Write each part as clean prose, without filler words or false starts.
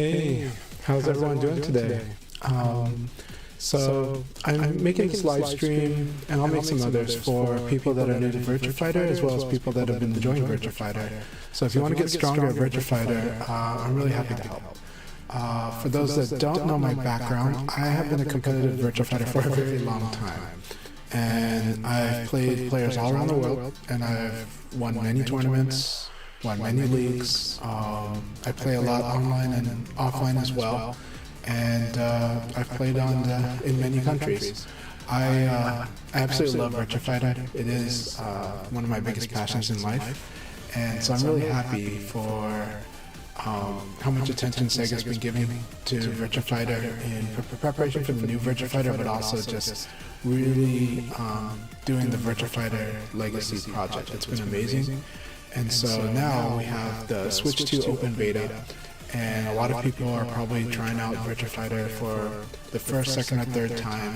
Hey, how's everyone doing today? So I'm making this live stream, and I'll make some others for people that are new to Virtua Fighter, as well as people that have been enjoying Virtua Fighter. So if you want to get stronger at Virtua Fighter, I'm really happy to help. For those that don't know my background, I have been a competitive Virtua Fighter for a very long time. And I've played players all around the world, and I've won many tournaments, won many leagues. I play a lot online and offline as well, and I've played in many countries. I absolutely love Virtua Fighter. It is one of my biggest passions in life, and so I'm really happy for how much attention Sega's been giving to Virtua Fighter in preparation for the new Virtua Fighter, but also just really doing the Virtua Fighter Legacy project. It's been amazing. And so now we have the Switch 2 open beta, and a lot of people are probably trying out Virtua Fighter for the first, second, or third time.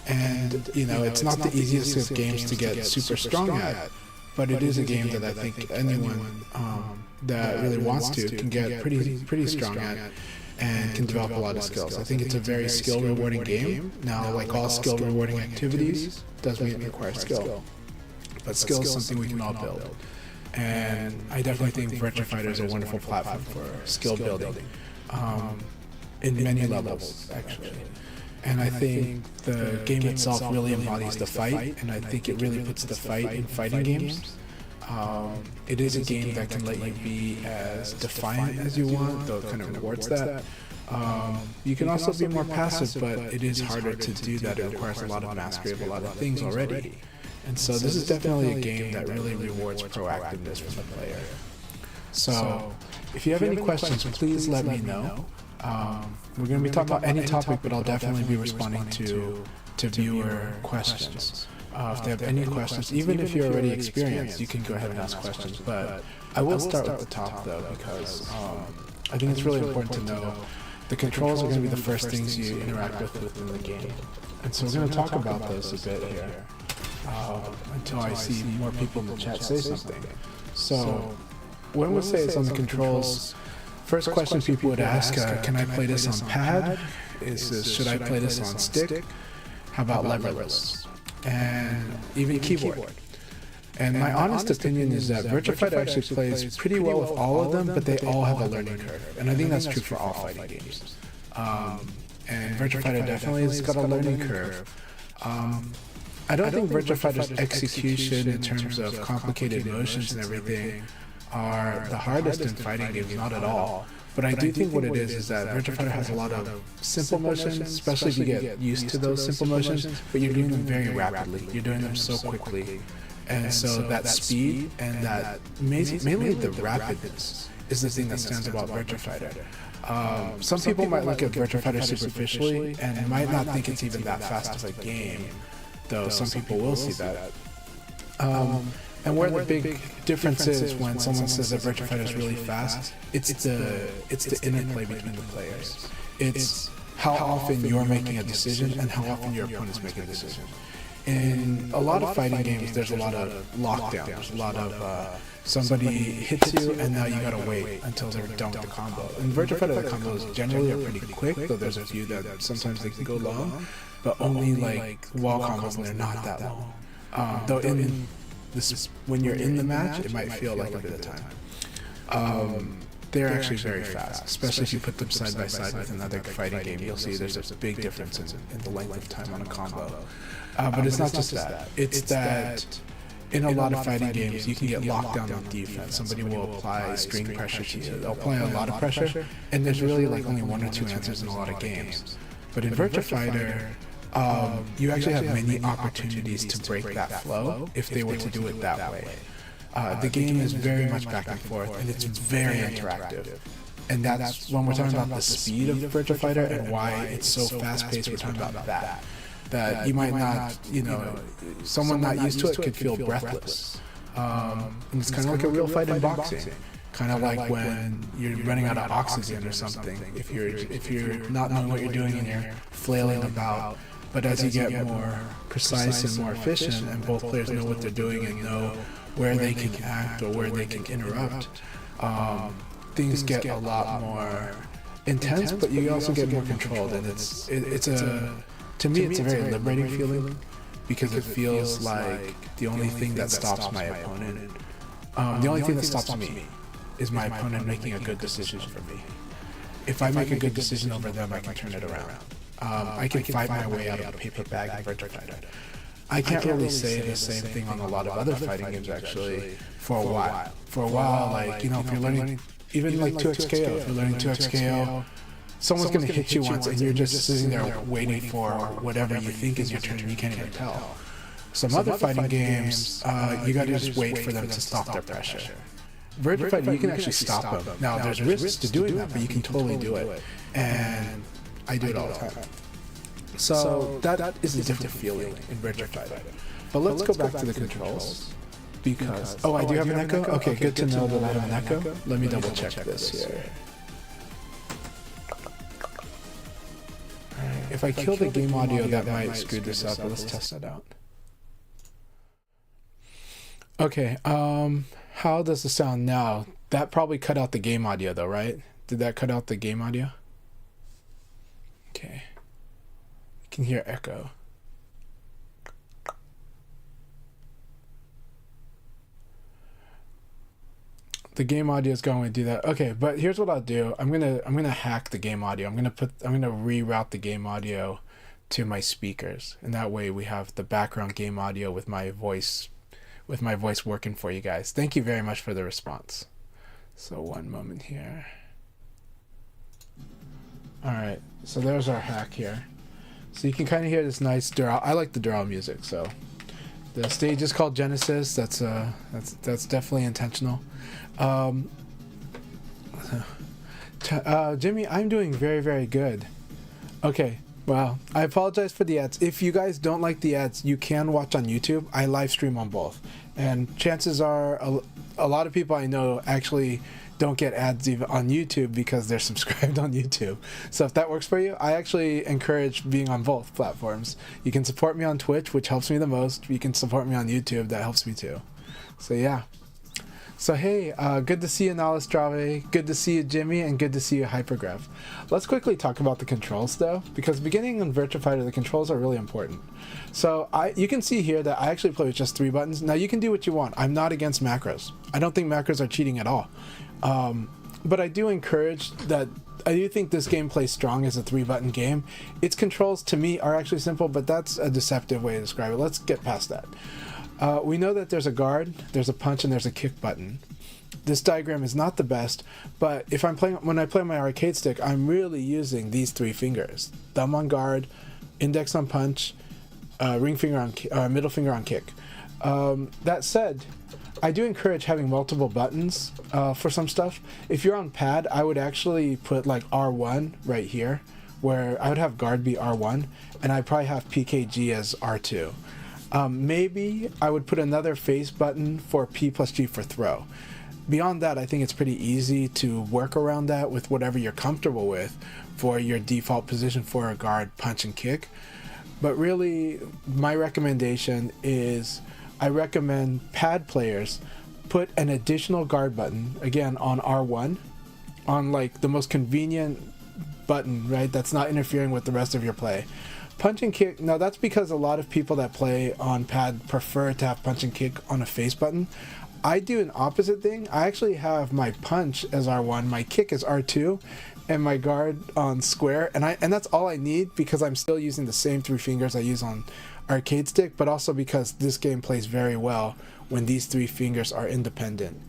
And, you know, it's not the easiest of games to get super strong at, but it is a game that I think anyone that really wants to can get pretty strong at and can develop a lot of skills. I think it's a very skill-rewarding game. Now, like all skill-rewarding activities, does require skill, but skill is something we can all build. And I definitely think Virtua Fighter is a wonderful platform for skill building in many levels, actually. And I think the game itself really embodies the fight, and I think it really puts the fight in fighting games. It is a game that can let you be as defiant as you want, though it kind of rewards that. You can also be more passive, but it is harder to do that. It requires a lot of mastery of a lot of things already. And so this is definitely a game that really rewards proactiveness from the player. So if you have any questions, please let me know. We're going to be talking about any topic, but I'll definitely be responding to viewer questions. If they have any questions, even if you're already experienced, you can go ahead and ask questions. But I will start with the top, though, because I think it's really important to know the controls are going to be the first things you interact with within the game. And so we're going to talk about those a bit here. Until I see more people in the chat say something. So, when we say it's on the controls, first question people would ask, can I play this on pad? Should I play this on stick? How about leverless? And even keyboard. And my honest opinion is that Virtua Fighter actually plays pretty well with all of them, but they all have a learning curve. And I think that's true for all fighting games. And Virtua Fighter definitely has got a learning curve. I don't think Virtua Fighter's execution in terms of complicated motions and everything are the hardest in fighting games, not at all. But I do think what it is that Virtua Fighter has a lot of simple motions, especially if you get used to those simple motions, but you're doing them very rapidly. You're doing them so quickly. And so that speed and that, mainly the rapidness, is the thing that stands about Virtua Fighter. Some people might look at Virtua Fighter superficially and might not think it's even that fast of a game, though some people will see that. And where the big difference is when someone says that Virtua Fighter is really fast, it's the interplay between the players. It's how often you're making a decision and how often your opponent's making a decision. In a lot of fighting games, there's a lot of lockdown. There's a lot of somebody hits you and now you gotta wait until they're done with the combo. In Virtua Fighter, the combos generally are pretty quick, though there's a few that sometimes they can go long, but only like wall combos and they're not that long. Though in this, when you're in the match, it might feel like a bit of time. They're actually very fast, especially if you put them side by side with another fighting game. You'll see there's a big difference in the length of time on a combo. But it's not just that. It's that in a lot of fighting games, you can get locked down on defense. Somebody will apply string pressure to you. They'll apply a lot of pressure, and there's really like only one or two answers in a lot of games. But in Virtua Fighter, you actually have many opportunities to break that flow if they were to do it that way. The game is very much back and forth, and it's very interactive. And that's when we're talking about the speed of Virtua Fighter and why it's so fast-paced. We're talking about that. That you might not, you know, someone not used to it could feel breathless. And it's kind of like a real fight in boxing. Kind of like when you're running out of oxygen or something. If you're not knowing what you're doing and you're flailing about. But as you get more precise and more efficient, and both players know what they're doing and know where they can act or where they can interrupt, things get a lot more intense, but you also get more controlled, and to me it's a very liberating feeling, because it feels like the only thing that stops my opponent, the only thing that stops me is my opponent making a good decision for me. If I make a good decision over them, I can turn it around. I can fight my way out of a paper bag in Virtua Fighter. I can't really say the same thing on a lot of other fighting games, actually, for a while. For a while, like, you know, if you're learning, even like 2XKO, if you're learning 2XKO, someone's going to hit you once and you're just sitting there waiting for whatever you think is your turn, and you can't even tell. Some other fighting games, you got to just wait for them to stop their pressure. Virtua Fighter, you can actually stop them. Now, there's risks to doing that, but you can totally do it. And I do it all the time. So that is a different feeling in Virtua Fighter. But let's go back to the controls. Because, oh, I do have an echo? Okay, good to know that I have an echo. Let me double check this here. Alright, if I kill the game audio, that might screw this up, but let's test that out. Okay, how does it sound now? That probably cut out the game audio though, right? Did that cut out the game audio? Okay. You can hear echo. The game audio is going to do that. Okay, but here's what I'll do. I'm gonna hack the game audio. I'm gonna reroute the game audio to my speakers, and that way we have the background game audio with my voice working for you guys. Thank you very much for the response. So one moment here. All right, so there's our hack here. So you can kind of hear this nice Dural. I like the Dural music. So the stage is called Genesis. That's definitely intentional. Jimmy, I'm doing very, very good. Okay. Well, I apologize for the ads. If you guys don't like the ads, you can watch on YouTube. I live stream on both. And chances are a lot of people I know actually don't get ads even on YouTube because they're subscribed on YouTube. So if that works for you, I actually encourage being on both platforms. You can support me on Twitch, which helps me the most. You can support me on YouTube. That helps me too. So yeah. So hey, good to see you, Nalastrave. Good to see you, Jimmy, and good to see you, Hypergraph. Let's quickly talk about the controls, though, because beginning in Virtua Fighter, the controls are really important. So you can see here that I actually play with just 3 buttons. Now you can do what you want. I'm not against macros. I don't think macros are cheating at all. But I do encourage that. I do think this game plays strong as a 3-button game. Its controls, to me, are actually simple, but that's a deceptive way to describe it. Let's get past that. We know that there's a guard, there's a punch, and there's a kick button. This diagram is not the best, but if when I play my arcade stick, I'm really using these 3 fingers: thumb on guard, index on punch, ring finger on middle finger on kick. That said, I do encourage having multiple buttons for some stuff. If you're on pad, I would actually put like R1 right here, where I would have guard be R1, and I'd probably have PKG as R2. Maybe I would put another face button for P plus G for throw. Beyond that, I think it's pretty easy to work around that with whatever you're comfortable with for your default position for a guard, punch, and kick. But really, my recommendation is I recommend pad players put an additional guard button, again, on R1, on like the most convenient button, right? That's not interfering with the rest of your play. Punch and kick, now that's because a lot of people that play on pad prefer to have punch and kick on a face button. I do an opposite thing. I actually have my punch as R1, my kick as R2, and my guard on square, and that's all I need because I'm still using the same 3 fingers I use on arcade stick, but also because this game plays very well when these 3 fingers are independent.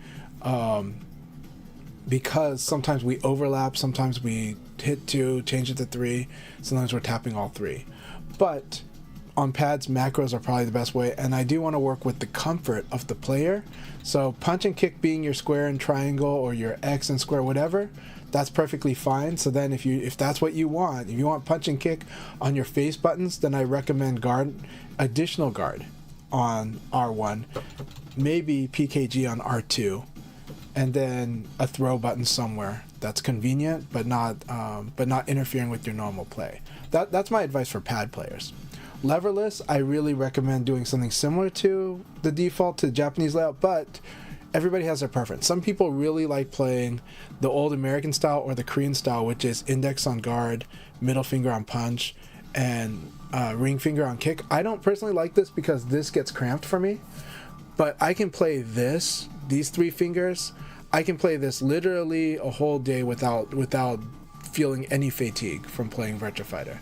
Because sometimes we overlap, sometimes we hit 2, change it to 3, sometimes we're tapping all 3. But on pads, macros are probably the best way, and I do want to work with the comfort of the player. So punch and kick being your square and triangle, or your X and square, whatever, that's perfectly fine. So then if that's what you want, if you want punch and kick on your face buttons, then I recommend guard, additional guard on R1, maybe PKG on R2, and then a throw button somewhere that's convenient but not interfering with your normal play. That's my advice for pad players. Leverless, I really recommend doing something similar to the default to the Japanese layout, but everybody has their preference. Some people really like playing the old American style or the Korean style, which is index on guard, middle finger on punch, and ring finger on kick. I don't personally like this because this gets cramped for me, but I can play these 3 fingers. I can play this literally a whole day without feeling any fatigue from playing Virtua Fighter.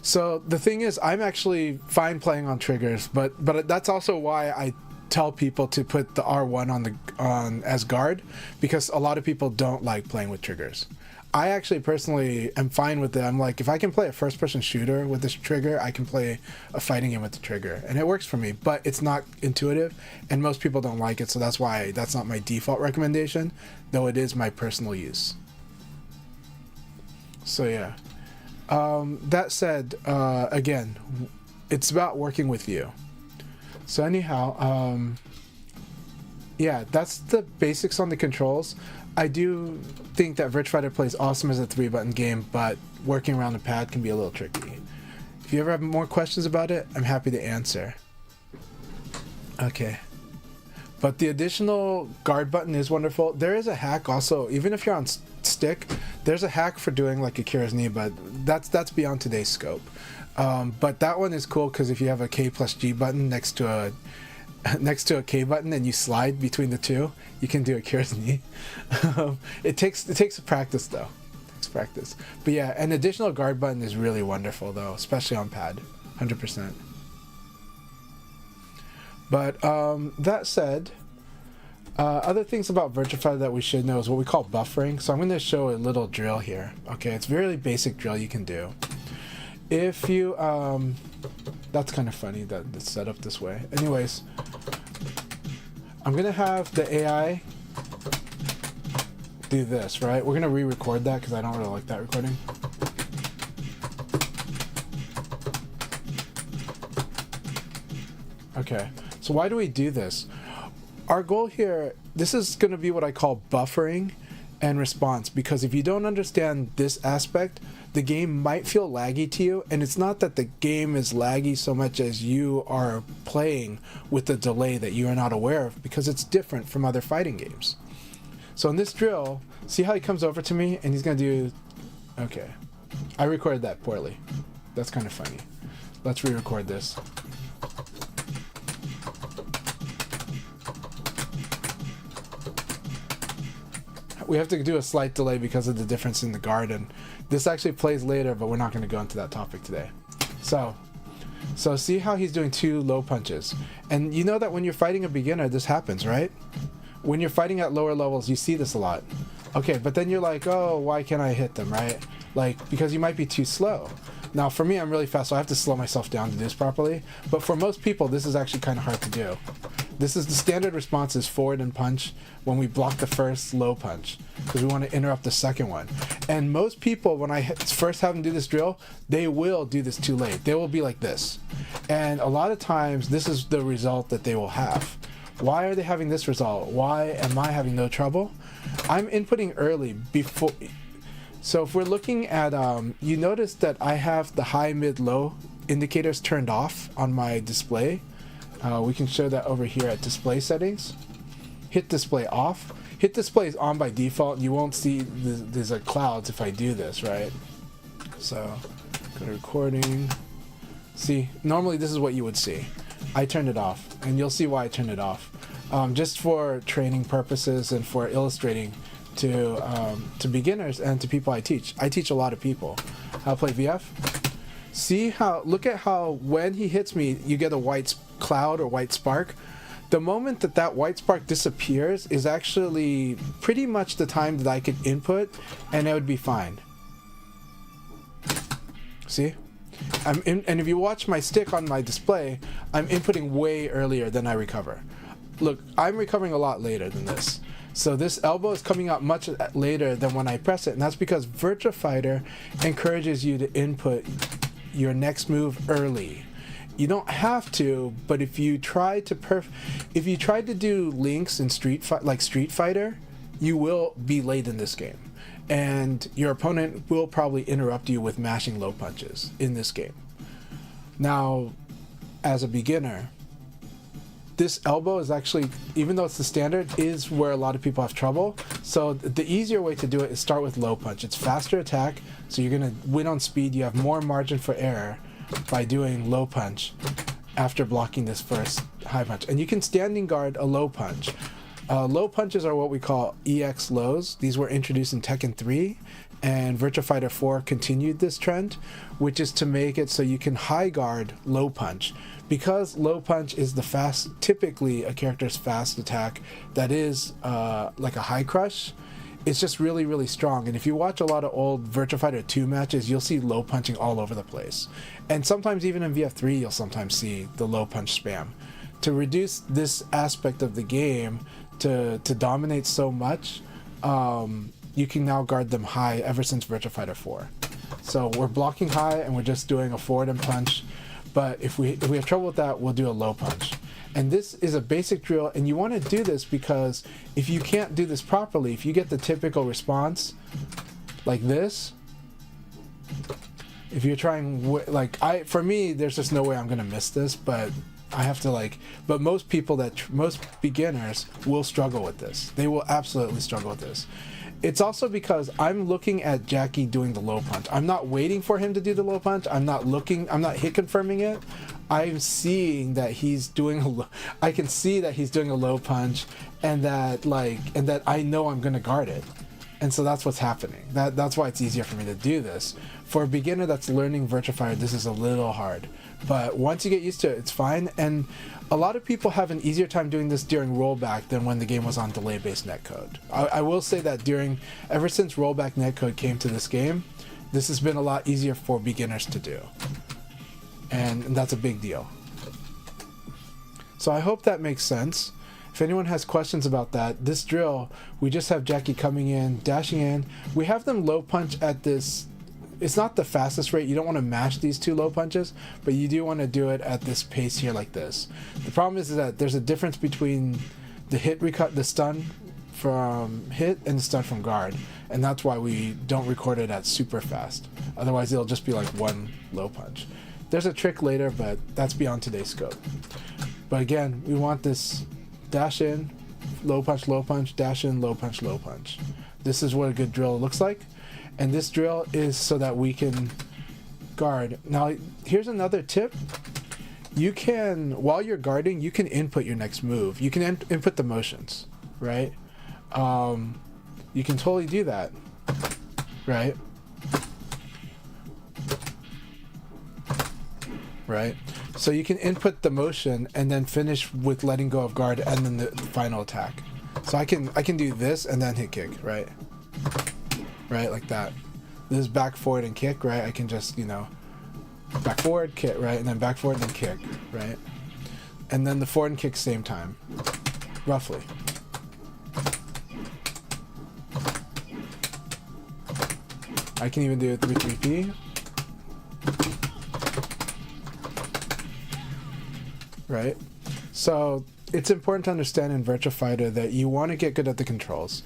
So the thing is, I'm actually fine playing on triggers, but that's also why I tell people to put the R1 on as guard, because a lot of people don't like playing with triggers. I actually personally am fine with it. I'm like, if I can play a first-person shooter with this trigger, I can play a fighting game with the trigger, and it works for me. But it's not intuitive, and most people don't like it, so that's why that's not my default recommendation, though it is my personal use. So yeah. That said, again, it's about working with you. So anyhow, yeah, that's the basics on the controls. I do think that Virtua Fighter plays awesome as a 3-button game, but working around the pad can be a little tricky. If you ever have more questions about it, I'm happy to answer. Okay. But the additional guard button is wonderful. There is a hack also, even if you're on stick, there's a hack for doing like Akira's knee, but that's beyond today's scope. But that one is cool because if you have a K plus G button next to a K button and you slide between the two, you can do Akira's knee. It takes practice though. It takes practice. But yeah, an additional guard button is really wonderful though, especially on pad, 100%. But that said, other things about Virtua Fighter that we should know is what we call buffering. So I'm going to show a little drill here. Okay, it's a very basic drill you can do. If you, that's kind of funny that it's set up this way. Anyways, I'm going to have the AI do this, right? We're going to re-record that because I don't really like that recording. Okay, so why do we do this? Our goal here, this is going to be what I call buffering and response, because if you don't understand this aspect, the game might feel laggy to you, and it's not that the game is laggy so much as you are playing with a delay that you are not aware of, because it's different from other fighting games. So in this drill, see how he comes over to me and he's going to do... Okay, I recorded that poorly. That's kind of funny. Let's re-record this. We have to do a slight delay because of the difference in the guard, and this actually plays later, but we're not going to go into that topic today. So see how he's doing 2 low punches. And you know that when you're fighting a beginner, this happens, right? When you're fighting at lower levels, you see this a lot. Okay, but then you're like, oh, why can't I hit them, right? Like, because you might be too slow. Now, for me, I'm really fast, so I have to slow myself down to do this properly. But for most people, this is actually kind of hard to do. This is the standard response is forward and punch when we block the first low punch, because we want to interrupt the second one. And most people, when I first have them do this drill, they will do this too late. They will be like this. And a lot of times, this is the result that they will have. Why are they having this result? Why am I having no trouble? I'm inputting early before... So if we're looking at, you notice that I have the high, mid, low indicators turned off on my display. We can show that over here at display settings. Hit display off. Hit display is on by default. You won't see there's like clouds if I do this, right? So go to recording. See, normally this is what you would see. I turned it off, and you'll see why I turned it off. Just for training purposes and for illustrating to beginners and to people I teach. I teach a lot of people how to play VF. See how, look at how when he hits me, you get a white cloud or white spark. The moment that that white spark disappears is actually pretty much the time that I could input, and it would be fine. See? And if you watch my stick on my display, I'm inputting way earlier than I recover. Look, I'm recovering a lot later than this. So this elbow is coming out much later than when I press it, and that's because Virtua Fighter encourages you to input your next move early. You don't have to, but if you try to do links in Street Fighter, you will be late in this game, and your opponent will probably interrupt you with mashing low punches in this game. Now, as a beginner, this elbow is actually, even though it's the standard, is where a lot of people have trouble. So the easier way to do it is start with low punch. It's faster attack, so you're going to win on speed. You have more margin for error by doing low punch after blocking this first high punch. And you can standing guard a low punch. Low punches are what we call EX lows. These were introduced in Tekken 3, and Virtua Fighter 4 continued this trend, which is to make it so you can high guard low punch. Because low punch is typically a character's fast attack that is like a high crush, it's just really, really strong. And if you watch a lot of old Virtua Fighter 2 matches, you'll see low punching all over the place. And sometimes even in VF3, you'll sometimes see the low punch spam. To reduce this aspect of the game to dominate so much, you can now guard them high ever since Virtua Fighter 4. So we're blocking high and we're just doing a forward and punch. But if we have trouble with that, we'll do a low punch. And this is a basic drill, and you want to do this because if you can't do this properly, if you get the typical response like this, if you're trying, for me, there's just no way I'm going to miss this, but I have to but most people most beginners will struggle with this. They will absolutely struggle with this. It's also because I'm looking at Jackie doing the low punch. I'm not waiting for him to do the low punch. I'm not hit confirming it. I'm seeing that he's doing I can see that he's doing a low punch, and that I know I'm going to guard it. And so that's what's happening. That's why it's easier for me to do this. For a beginner that's learning Virtua Fighter, this is a little hard. But once you get used to it, it's fine. And a lot of people have an easier time doing this during rollback than when the game was on delay-based netcode. I will say that ever since rollback netcode came to this game, this has been a lot easier for beginners to do. And that's a big deal. So I hope that makes sense. If anyone has questions about that, this drill, we just have Jackie coming in, dashing in. We have them low punch at this. It's not the fastest rate. You don't want to match these two low punches, but you do want to do it at this pace here like this. The problem is that there's a difference between the stun from hit and the stun from guard, and that's why we don't record it at super fast. Otherwise, it'll just be like one low punch. There's a trick later, but that's beyond today's scope. But again, we want this dash in, low punch, dash in, low punch. This is what a good drill looks like. And this drill is so that we can guard. Now, here's another tip. You can, while you're guarding, you can input your next move. You can input the motions, right? You can totally do that, right? Right? So you can input the motion and then finish with letting go of guard and then the final attack. So I can do this and then hit kick, right? Right, like that. This is back, forward, and kick, right? I can just, back, forward, kick, right? And then back, forward, and then kick, right? And then the forward and kick same time, roughly. I can even do a 3-3-P. Right? So it's important to understand in Virtua Fighter that you want to get good at the controls.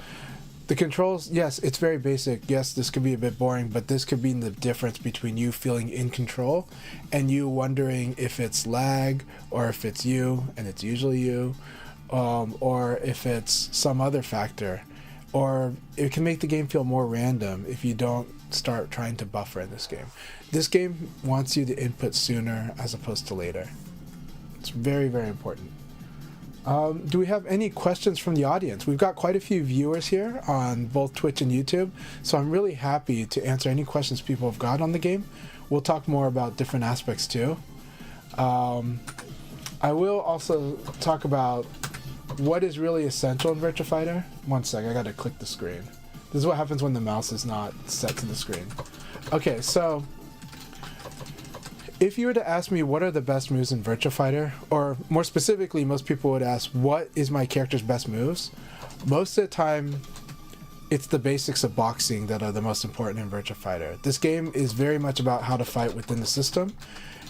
The controls, yes, it's very basic. Yes, this could be a bit boring, but this could be the difference between you feeling in control and you wondering if it's lag or if it's you, and it's usually you, or if it's some other factor. Or it can make the game feel more random if you don't start trying to buffer in this game. This game wants you to input sooner as opposed to later. It's very, very important. Do we have any questions from the audience? We've got quite a few viewers here on both Twitch and YouTube, so I'm really happy to answer any questions people have got on the game. We'll talk more about different aspects too. I will also talk about what is really essential in Virtua Fighter. One sec, I gotta click the screen. This is what happens when the mouse is not set to the screen. Okay, so if you were to ask me what are the best moves in Virtua Fighter, or more specifically, most people would ask, what is my character's best moves? Most of the time, it's the basics of boxing that are the most important in Virtua Fighter. This game is very much about how to fight within the system.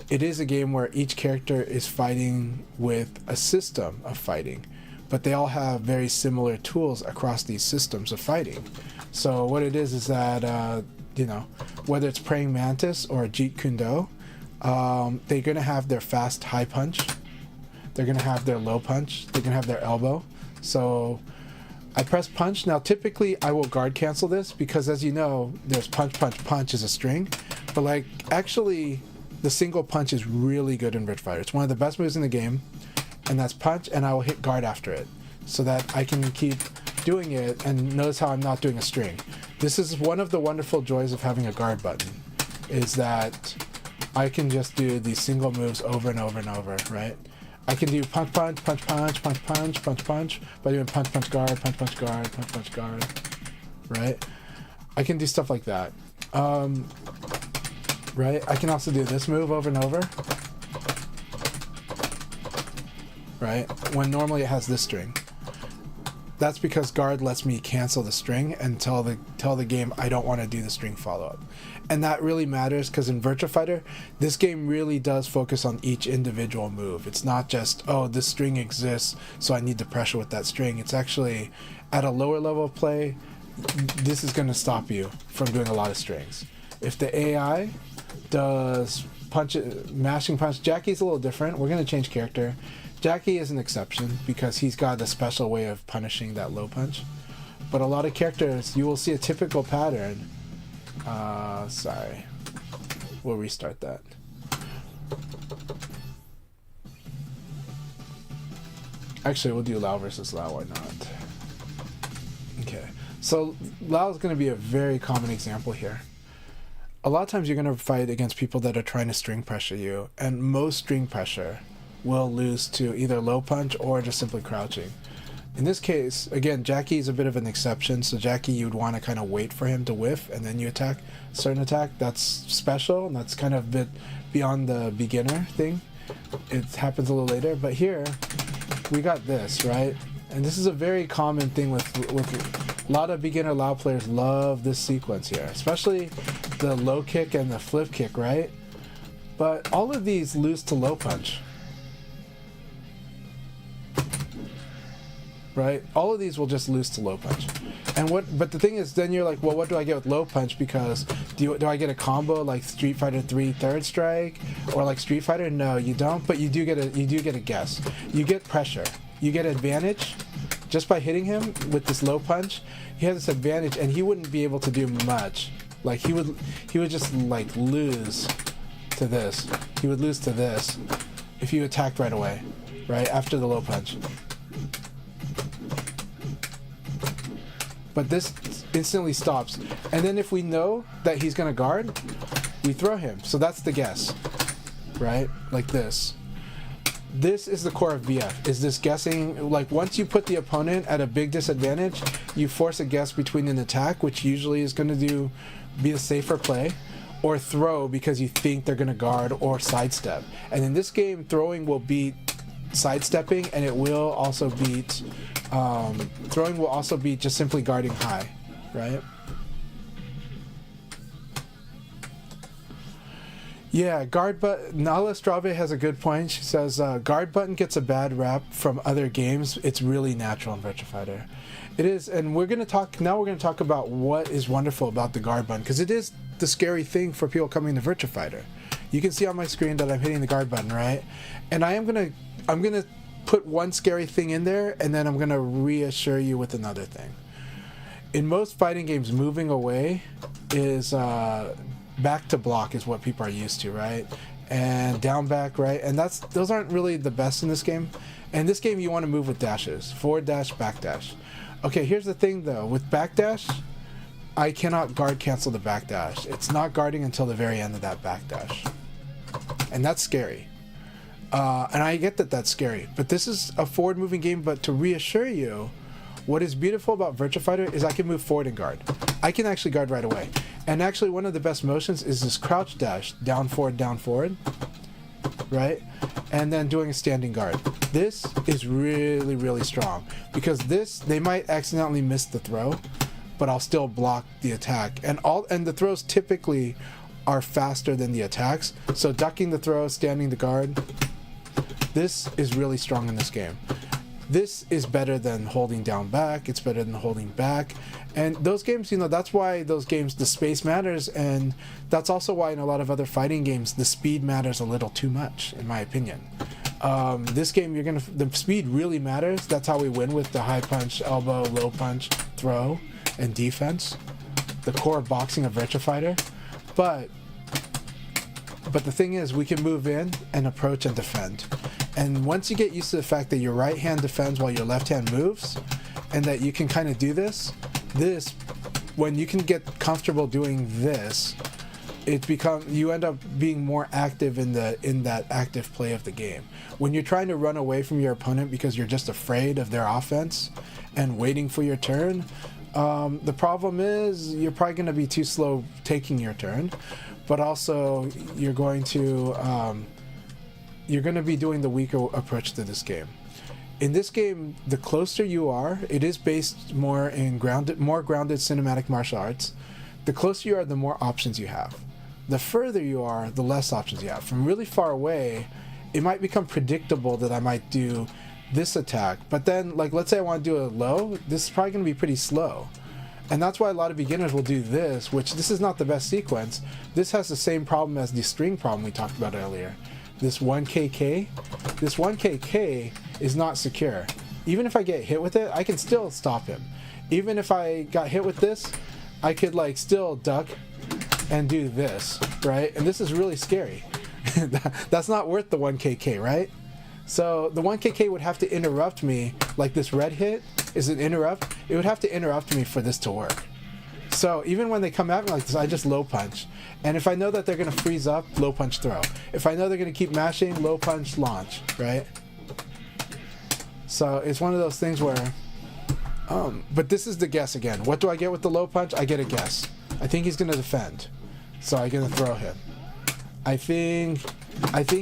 It is a game where each character is fighting with a system of fighting, but they all have very similar tools across these systems of fighting. So what it is that, whether it's Praying Mantis or Jeet Kune Do, they're going to have their fast high punch. They're going to have their low punch. They're going to have their elbow. So I press punch. Now, typically, I will guard cancel this because, as you know, there's punch, punch, punch is a string. But, like, actually, the single punch is really good in Virtua Fighter. It's one of the best moves in the game. And that's punch, and I will hit guard after it so that I can keep doing it. And notice how I'm not doing a string. This is one of the wonderful joys of having a guard button, is that I can just do these single moves over and over and over, right? I can do punch, punch, punch, punch, punch, punch, punch, punch, by doing punch, punch, guard, punch, punch, guard, punch, punch, guard, right? I can do stuff like that, right? I can also do this move over and over, right? When normally it has this string. That's because guard lets me cancel the string and tell the game I don't want to do the string follow-up. And that really matters because in Virtua Fighter, this game really does focus on each individual move. It's not just, oh, this string exists, so I need to pressure with that string. It's actually, at a lower level of play, this is going to stop you from doing a lot of strings. If the AI does mashing punch, Jackie's a little different. We're going to change character. Jackie is an exception because he's got a special way of punishing that low punch. But a lot of characters, you will see a typical pattern. Sorry. We'll restart that. Actually, we'll do Lao versus Lao, why not? Okay. So Lao is going to be a very common example here. A lot of times you're going to fight against people that are trying to string pressure you, and most string pressure will lose to either low punch or just simply crouching. In this case, again, Jackie is a bit of an exception, so Jackie, you'd want to kind of wait for him to whiff and then you attack. Certain attack, that's special, and that's kind of a bit beyond the beginner thing. It happens a little later, but here, we got this, right? And this is a very common thing with a lot of beginner Lao players love this sequence here, especially the low kick and the flip kick, right? But all of these lose to low punch. Right? All of these will just lose to low punch. But the thing is, then you're like, well, what do I get with low punch? Because do I get a combo like Street Fighter 3 Third Strike or like Street Fighter? No, you don't. But you do get a guess. You get pressure. You get advantage just by hitting him with this low punch. He has this advantage, and he wouldn't be able to do much. Like he would just like lose to this. He would lose to this if you attacked right away, right after the low punch. But this instantly stops. And then if we know that he's going to guard, we throw him. So that's the guess, right? Like this. This is the core of VF, is this guessing. Like once you put the opponent at a big disadvantage, you force a guess between an attack, which usually is going to be the safer play, or throw because you think they're going to guard, or sidestep. And in this game, throwing will beat sidestepping, and it will also beat throwing will also beat just simply guarding high, right? Yeah, guard button. Nala Strave has a good point. She says guard button gets a bad rap from other games. It's really natural in Virtua Fighter. It is, and we're going to talk about what is wonderful about the guard button, because it is the scary thing for people coming to Virtua Fighter. You can see on my screen that I'm hitting the guard button, right? And I'm gonna put one scary thing in there, and then I'm gonna reassure you with another thing. In most fighting games, moving away is back to block is what people are used to, right? And down back, right? And those aren't really the best in this game. In this game, you want to move with dashes: forward dash, back dash. Okay, here's the thing though. With back dash, I cannot guard cancel the back dash. It's not guarding until the very end of that back dash, and that's scary. And I get that that's scary, but this is a forward-moving game. But to reassure you, what is beautiful about Virtua Fighter is I can move forward and guard. I can actually guard right away. And actually, one of the best motions is this crouch dash, down, forward, right? And then doing a standing guard. This is really, really strong, because they might accidentally miss the throw, but I'll still block the attack. And the throws typically are faster than the attacks. So ducking the throw, standing the guard, this is really strong in this game. this is better than holding down back. It's better than holding back. And those games, you know, that's why those games, the space matters. And that's also why in a lot of other fighting games, the speed matters a little too much, in my opinion. This game, the speed really matters. That's how we win with the high punch, elbow, low punch, throw, and defense. The core boxing of Virtua Fighter. But the thing is, we can move in and approach and defend. And once you get used to the fact that your right hand defends while your left hand moves, and that you can kind of do this, when you can get comfortable doing this, you end up being more active in that active play of the game. When you're trying to run away from your opponent because you're just afraid of their offense and waiting for your turn, the problem is you're probably going to be too slow taking your turn, but also you're going to be doing the weaker approach to this game. In this game, the closer you are, it is based more in grounded cinematic martial arts. The closer you are, the more options you have. The further you are, the less options you have. From really far away, it might become predictable that I might do this attack, but then, like, let's say I want to do a low, this is probably going to be pretty slow. And that's why a lot of beginners will do this, which this is not the best sequence. This has the same problem as the string problem we talked about earlier. This 1KK is not secure. Even if I get hit with it, I can still stop him. Even if I got hit with this, I could like still duck and do this, right? And this is really scary. That's not worth the 1KK, right? So the 1KK would have to interrupt me, like this red hit is an interrupt. It would have to interrupt me for this to work. So even when they come at me like this, I just low punch. And if I know that they're going to freeze up, low punch throw. If I know they're going to keep mashing, low punch launch, right? So it's one of those things where, but this is the guess again. What do I get with the low punch? I get a guess. I think he's going to defend. So I'm going to throw him. I think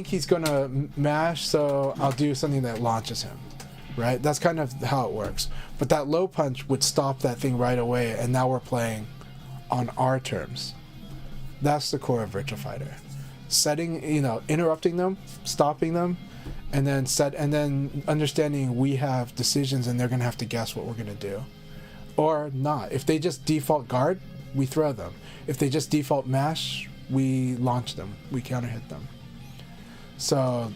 he's going to mash, so I'll do something that launches him. Right? That's kind of how it works. But that low punch would stop that thing right away, and now we're playing on our terms. That's the core of Virtua Fighter. Setting, interrupting them, stopping them, and then understanding we have decisions and they're going to have to guess what we're going to do. Or not. If they just default guard, we throw them. If they just default mash, we launch them. We counter hit them. So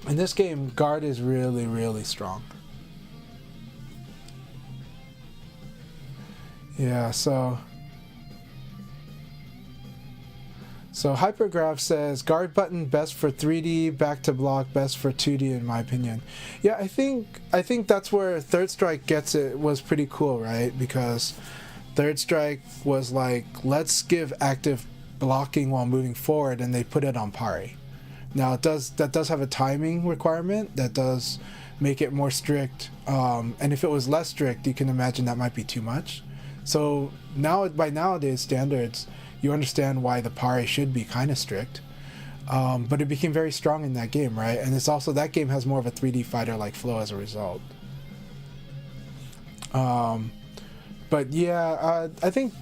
in this game, guard is really, really strong. Yeah, so Hypergraph says guard button best for 3D, back to block best for 2D in my opinion. Yeah, I think that's where Third Strike gets it, was pretty cool, right? Because Third Strike was like, let's give active blocking while moving forward, and they put it on pari. Now that does have a timing requirement that does make it more strict, and if it was less strict, you can imagine that might be too much. So now, by nowadays standards, you understand why the pari should be kind of strict, but it became very strong in that game, right? And it's also, that game has more of a 3D fighter like flow as a result. But yeah, I think,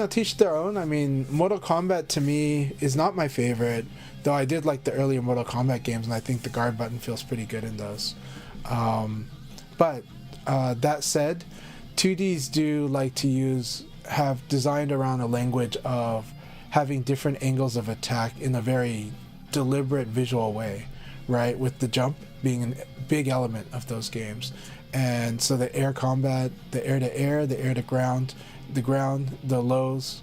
teach their own. I mean, Mortal Kombat to me is not my favorite, though I did like the earlier Mortal Kombat games, and I think the guard button feels pretty good in those. But that said, 2Ds do like to have designed around a language of having different angles of attack in a very deliberate visual way, right? With the jump being a big element of those games. And so the air combat, the air to air, the air to ground, the lows,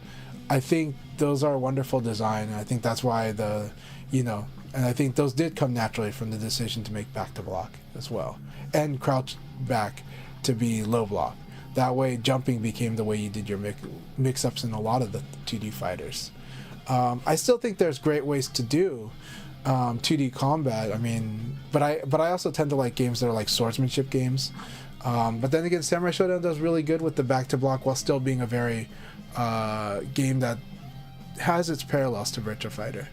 I think those are a wonderful design, and I think that's why and I think those did come naturally from the decision to make back to block as well, and crouch back to be low block. That way jumping became the way you did your mix-ups in a lot of the 2D fighters. I still think there's great ways to do 2D combat. I mean, but I also tend to like games that are like swordsmanship games. But then again, Samurai Shodown does really good with the back to block while still being a very game that has its parallels to Virtua Fighter.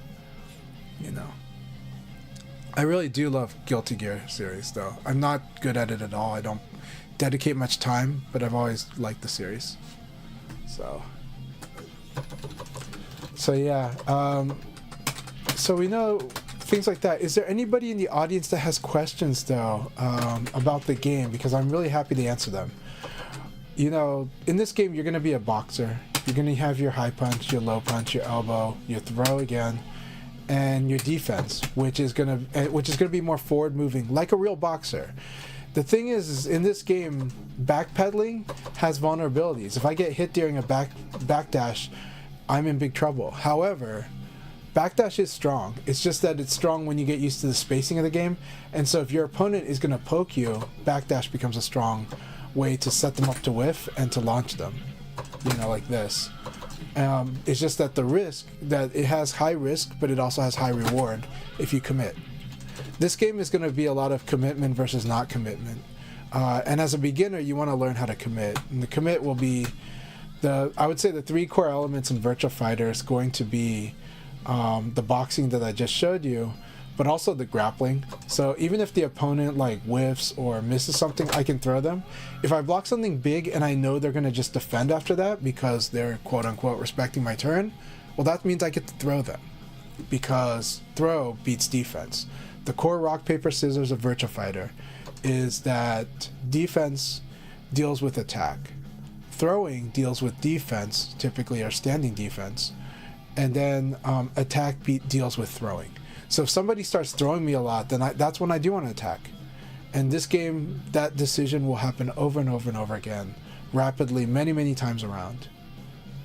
I really do love Guilty Gear series, though. I'm not good at it at all. I don't dedicate much time, but I've always liked the series. So yeah. So we know things like that. Is there anybody in the audience that has questions though about the game? Because I'm really happy to answer them. You know, in this game you're going to be a boxer. You're going to have your high punch, your low punch, your elbow, your throw again, and your defense, which is going to be more forward moving, like a real boxer. The thing is in this game, backpedaling has vulnerabilities. If I get hit during a backdash, I'm in big trouble. However, backdash is strong. It's just that it's strong when you get used to the spacing of the game. And so if your opponent is going to poke you, backdash becomes a strong way to set them up to whiff and to launch them. You know, like this. It's just that the risk, that it has high risk, but it also has high reward if you commit. This game is going to be a lot of commitment versus not commitment. And as a beginner, you want to learn how to commit. And the commit will be, I would say the 3 core elements in Virtua Fighter is going to be the boxing that I just showed you, but also the grappling. So even if the opponent like whiffs or misses something, I can throw them. If I block something big and I know they're going to just defend after that because they're quote unquote respecting my turn, well, that means I get to throw them because throw beats defense. The core rock, paper, scissors of Virtua Fighter is that defense deals with attack. Throwing deals with defense, typically or standing defense, and then attack deals with throwing. So if somebody starts throwing me a lot, then that's when I do want to attack. And this game, that decision will happen over and over and over again, rapidly, many, many times around.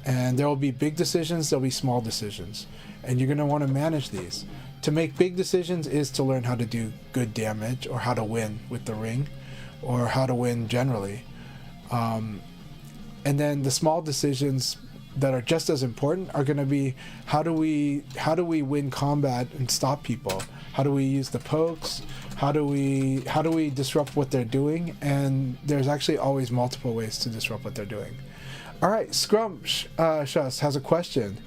And there will be big decisions, there'll be small decisions. And you're going to want to manage these. To make big decisions is to learn how to do good damage, or how to win with the ring, or how to win generally. And then the small decisions that are just as important are going to be how do we win combat and stop people? How do we use the pokes? How do we disrupt what they're doing? And there's actually always multiple ways to disrupt what they're doing. All right, Scrumptious has a question,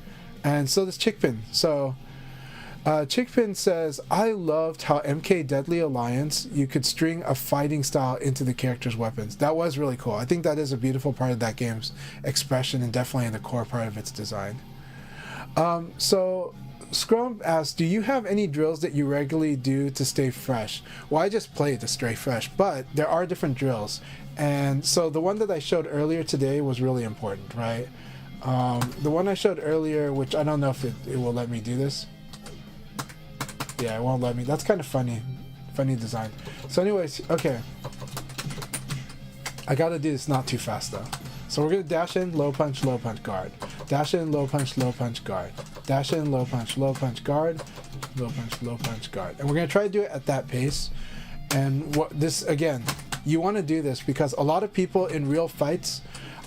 and so does Chickpin. So Chickpin says, I loved how MK Deadly Alliance, you could string a fighting style into the character's weapons. That was really cool. I think that is a beautiful part of that game's expression and definitely in the core part of its design. So Scrum asks, do you have any drills that you regularly do to stay fresh? Well, I just play to stay fresh, but there are different drills. And so the one that I showed earlier today was really important, right? The one I showed earlier, which I don't know if it will let me do this. Yeah, it won't let me. That's kind of funny design. So anyways, okay. I gotta do this not too fast though. So we're gonna dash in, low punch, guard. Dash in, low punch, guard. Dash in, low punch, guard. Low punch, guard. And we're gonna try to do it at that pace. And what this, again, you wanna do this because a lot of people in real fights,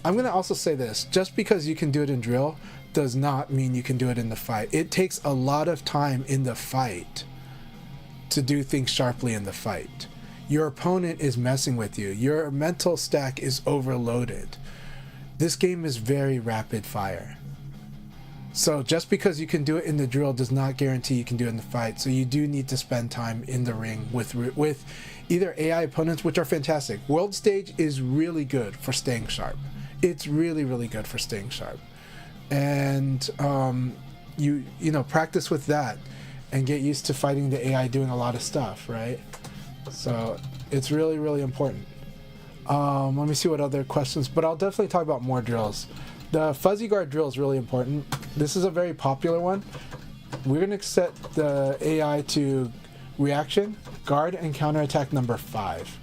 I'm gonna also say this, just because you can do it in drill does not mean you can do it in the fight. It takes a lot of time in the fight to do things sharply in the fight. Your opponent is messing with you. Your mental stack is overloaded. This game is very rapid fire. So just because you can do it in the drill does not guarantee you can do it in the fight. So you do need to spend time in the ring with either AI opponents, which are fantastic. World Stage is really good for staying sharp. It's really, really good for staying sharp. And you know, practice with that and get used to fighting the AI doing a lot of stuff, right? So it's really, really important. Let me see what other questions, but I'll definitely talk about more drills. The fuzzy guard drill is really important. This is a very popular one. We're going to set the AI to reaction, guard, and counterattack number 5.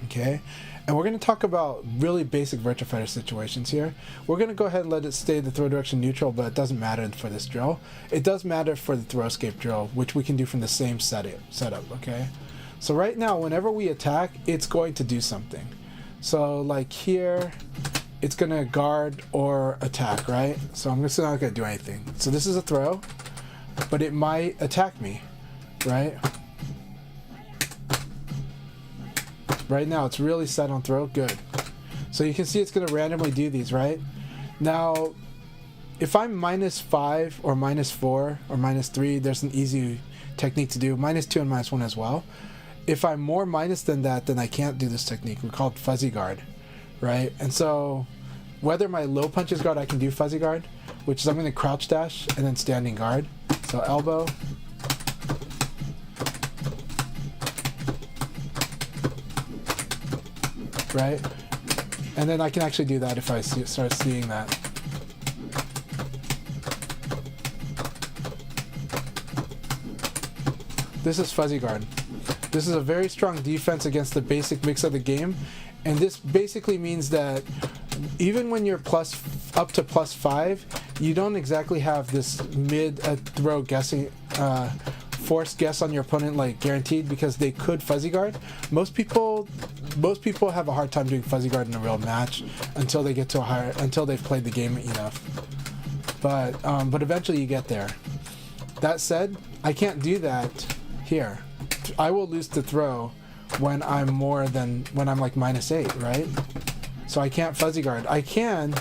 Okay? And we're going to talk about really basic Virtua Fighter situations here. We're going to go ahead and let it stay the throw direction neutral, but it doesn't matter for this drill. It does matter for the throw escape drill, which we can do from the same setup, okay? So right now, whenever we attack, it's going to do something. So like here, it's going to guard or attack, right? So I'm just not going to do anything. So this is a throw, but it might attack me, right? Right now, it's really set on throw. Good. So you can see it's going to randomly do these, right? Now, if I'm -5 or -4 or -3, there's an easy technique to do. -2 and -1 as well. If I'm more minus than that, then I can't do this technique. We call it fuzzy guard, right? And so whether my low punch is guard, I can do fuzzy guard, which is I'm going to crouch dash and then standing guard. So elbow, Right? And then I can actually do that if I start seeing that. This is fuzzy guard. This is a very strong defense against the basic mix of the game, and this basically means that even when you're up to +5, you don't exactly have this mid throw guessing, forced guess on your opponent like guaranteed, because they could fuzzy guard. Most people have a hard time doing fuzzy guard in a real match until they get to until they've played the game enough. But eventually you get there. That said, I can't do that here. I will lose the throw when I'm like -8, right? So I can't fuzzy guard. I can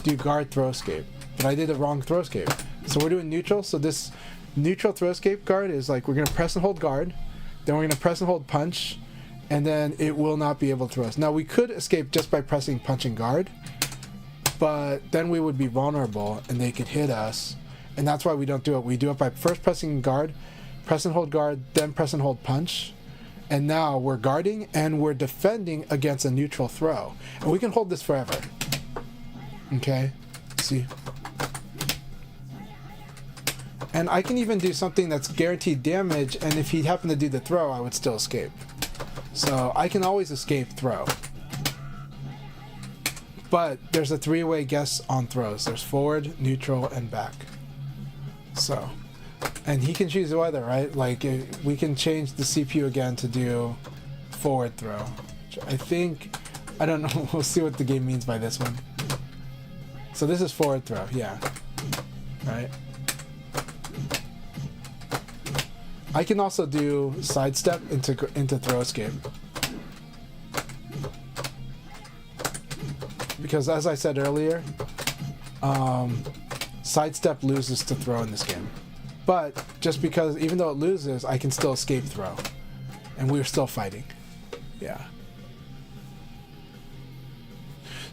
do guard throw escape, but I did the wrong throw escape. So we're doing neutral. So this neutral throw escape guard is like, we're gonna press and hold guard, then we're gonna press and hold punch, and then it will not be able to throw us. Now we could escape just by pressing punch and guard, but then we would be vulnerable and they could hit us, and that's why we don't do it. We do it by first pressing guard, press and hold guard, then press and hold punch, and now we're guarding and we're defending against a neutral throw, and we can hold this forever. Okay, see, and I can even do something that's guaranteed damage, and if he happened to do the throw, I would still escape. So I can always escape throw, but there's a 3-way guess on throws. There's forward, neutral, and back. So, and he can choose whether, right? Like, we can change the CPU again to do forward throw. I think, I don't know, we'll see what the game means by this one. So this is forward throw, yeah. Right? I can also do sidestep into throw escape. Because as I said earlier, sidestep loses to throw in this game. But just because, even though it loses, I can still escape throw. And we're still fighting. Yeah.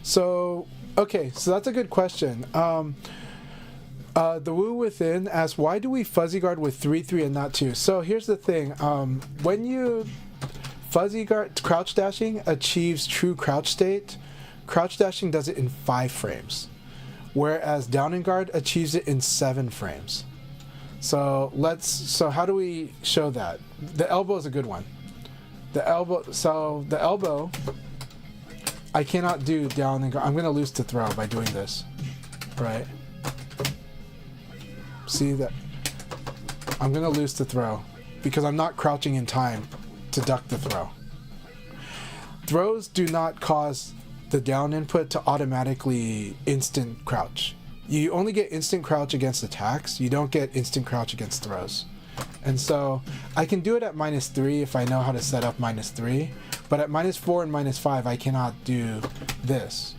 So, okay, so that's a good question. The Woo Within asks, why do we fuzzy guard with 3-3 and not 2? So here's the thing. When you fuzzy guard, crouch dashing achieves true crouch state. Crouch dashing does it in 5 frames. Whereas down and guard achieves it in 7 frames. So how do we show that? The elbow is a good one. The elbow, I cannot do down and guard. I'm going to lose to throw by doing this, right? See that? I'm going to lose to throw because I'm not crouching in time to duck the throw. Throws do not cause the down input to automatically instant crouch. You only get instant crouch against attacks. You don't get instant crouch against throws. And so I can do it at -3 if I know how to set up -3, but at -4 and -5 I cannot do this.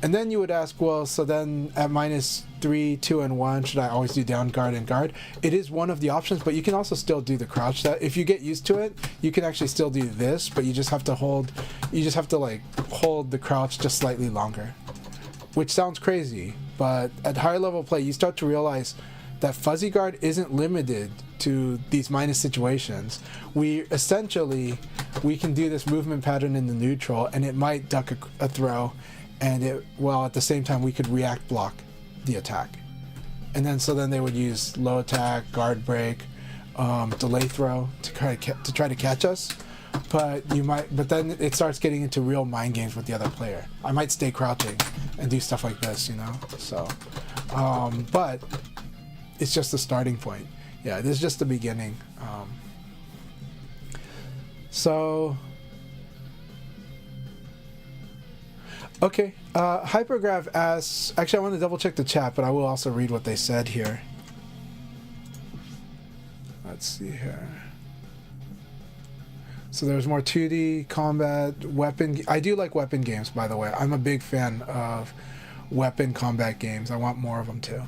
And then you would ask, well, so then at -3, 2, and 1, should I always do down guard and guard? It is one of the options, but you can also still do the crouch. That if you get used to it, you can actually still do this, but you just have to hold, like hold the crouch just slightly longer, which sounds crazy, but at higher level play, you start to realize that fuzzy guard isn't limited to these minus situations. We can do this movement pattern in the neutral, and it might duck a throw, and at the same time we could react block the attack, and then so then they would use low attack, guard break, delay throw to try to catch us. But then it starts getting into real mind games with the other player. I might stay crouching and do stuff like this, you know. So, but it's just the starting point. Yeah, this is just the beginning. Okay, Hypergraph asks, actually I want to double check the chat, but I will also read what they said here. Let's see here. So there's more 2D combat, weapon. I do like weapon games, by the way. I'm a big fan of weapon combat games. I want more of them too.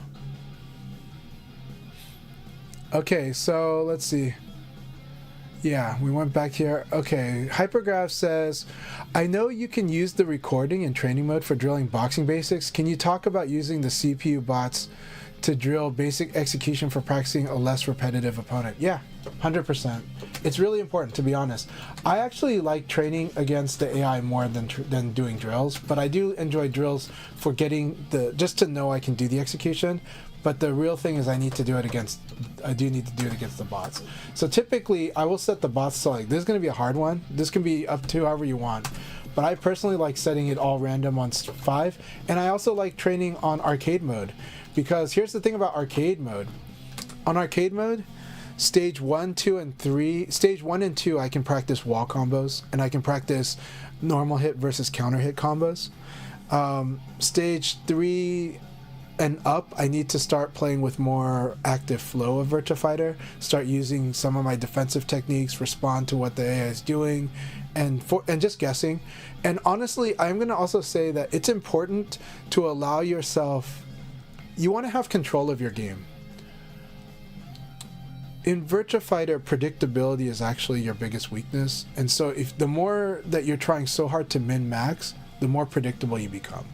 Okay, so let's see. Yeah, we went back here. Okay, Hypergraph says, I know you can use the recording in training mode for drilling boxing basics. Can you talk about using the CPU bots to drill basic execution for practicing a less repetitive opponent. Yeah, 100%. It's really important, to be honest. I actually like training against the AI more than doing drills, but I do enjoy drills for getting just to know I can do the execution. But the real thing is I do need to do it against the bots. So typically I will set the bots to like, this is going to be a hard one. This can be up to however you want. But I personally like setting it all random on 5. And I also like training on arcade mode. Because here's the thing about arcade mode. On arcade mode, stage 1, 2, and 3, stage 1 and 2 I can practice wall combos. And I can practice normal hit versus counter hit combos. Stage 3 and up, I need to start playing with more active flow of Virtua Fighter, start using some of my defensive techniques, respond to what the AI is doing, and just guessing. And honestly, I'm going to also say that it's important to allow yourself, you want to have control of your game. In Virtua Fighter, predictability is actually your biggest weakness, and so if the more that you're trying so hard to min-max, the more predictable you become.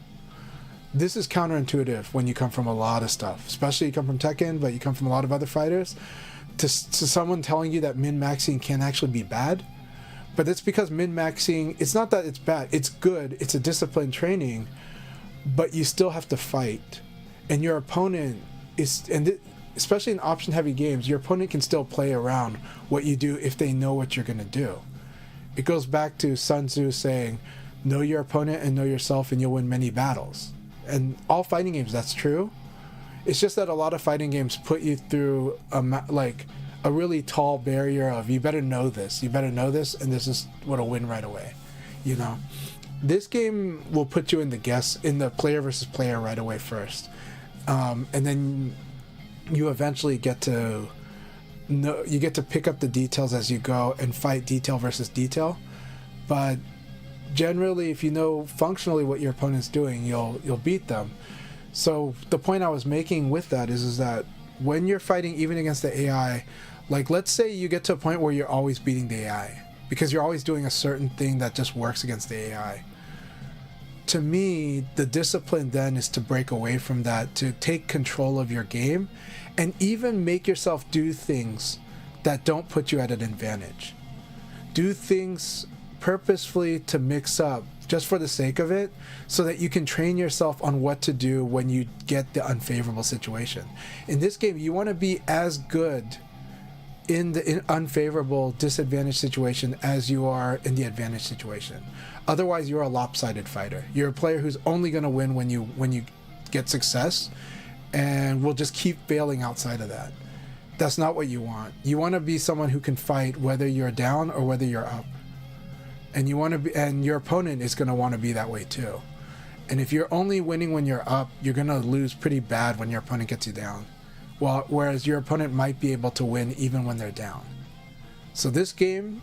This is counterintuitive when you come from a lot of stuff, especially you come from Tekken, but you come from a lot of other fighters, to someone telling you that min-maxing can actually be bad. But it's because min-maxing, it's not that it's bad, it's good, it's a disciplined training, but you still have to fight. And your opponent is, especially in option-heavy games, your opponent can still play around what you do if they know what you're going to do. It goes back to Sun Tzu saying, know your opponent and know yourself and you'll win many battles. And all fighting games, that's true. It's just that a lot of fighting games put you through a really tall barrier of you better know this, and this is what'll win right away. You know, this game will put you in the player versus player right away first, and then you eventually get to pick up the details as you go and fight detail versus detail. But generally, if you know functionally what your opponent's doing, you'll beat them. So the point I was making with that is that when you're fighting even against the AI, like let's say you get to a point where you're always beating the AI because you're always doing a certain thing that just works against the AI. To me, the discipline then is to break away from that, to take control of your game and even make yourself do things that don't put you at an advantage. Do things purposefully to mix up just for the sake of it, so that you can train yourself on what to do when you get the unfavorable situation. In this game, you want to be as good in the unfavorable disadvantaged situation as you are in the advantage situation. Otherwise, you're a lopsided fighter. You're a player who's only going to win when you get success, and will just keep failing outside of that. That's not what you want. You want to be someone who can fight whether you're down or whether you're up. And you want to be, and your opponent is going to want to be that way too. And if you're only winning when you're up, you're going to lose pretty bad when your opponent gets you down. Whereas your opponent might be able to win even when they're down. So this game,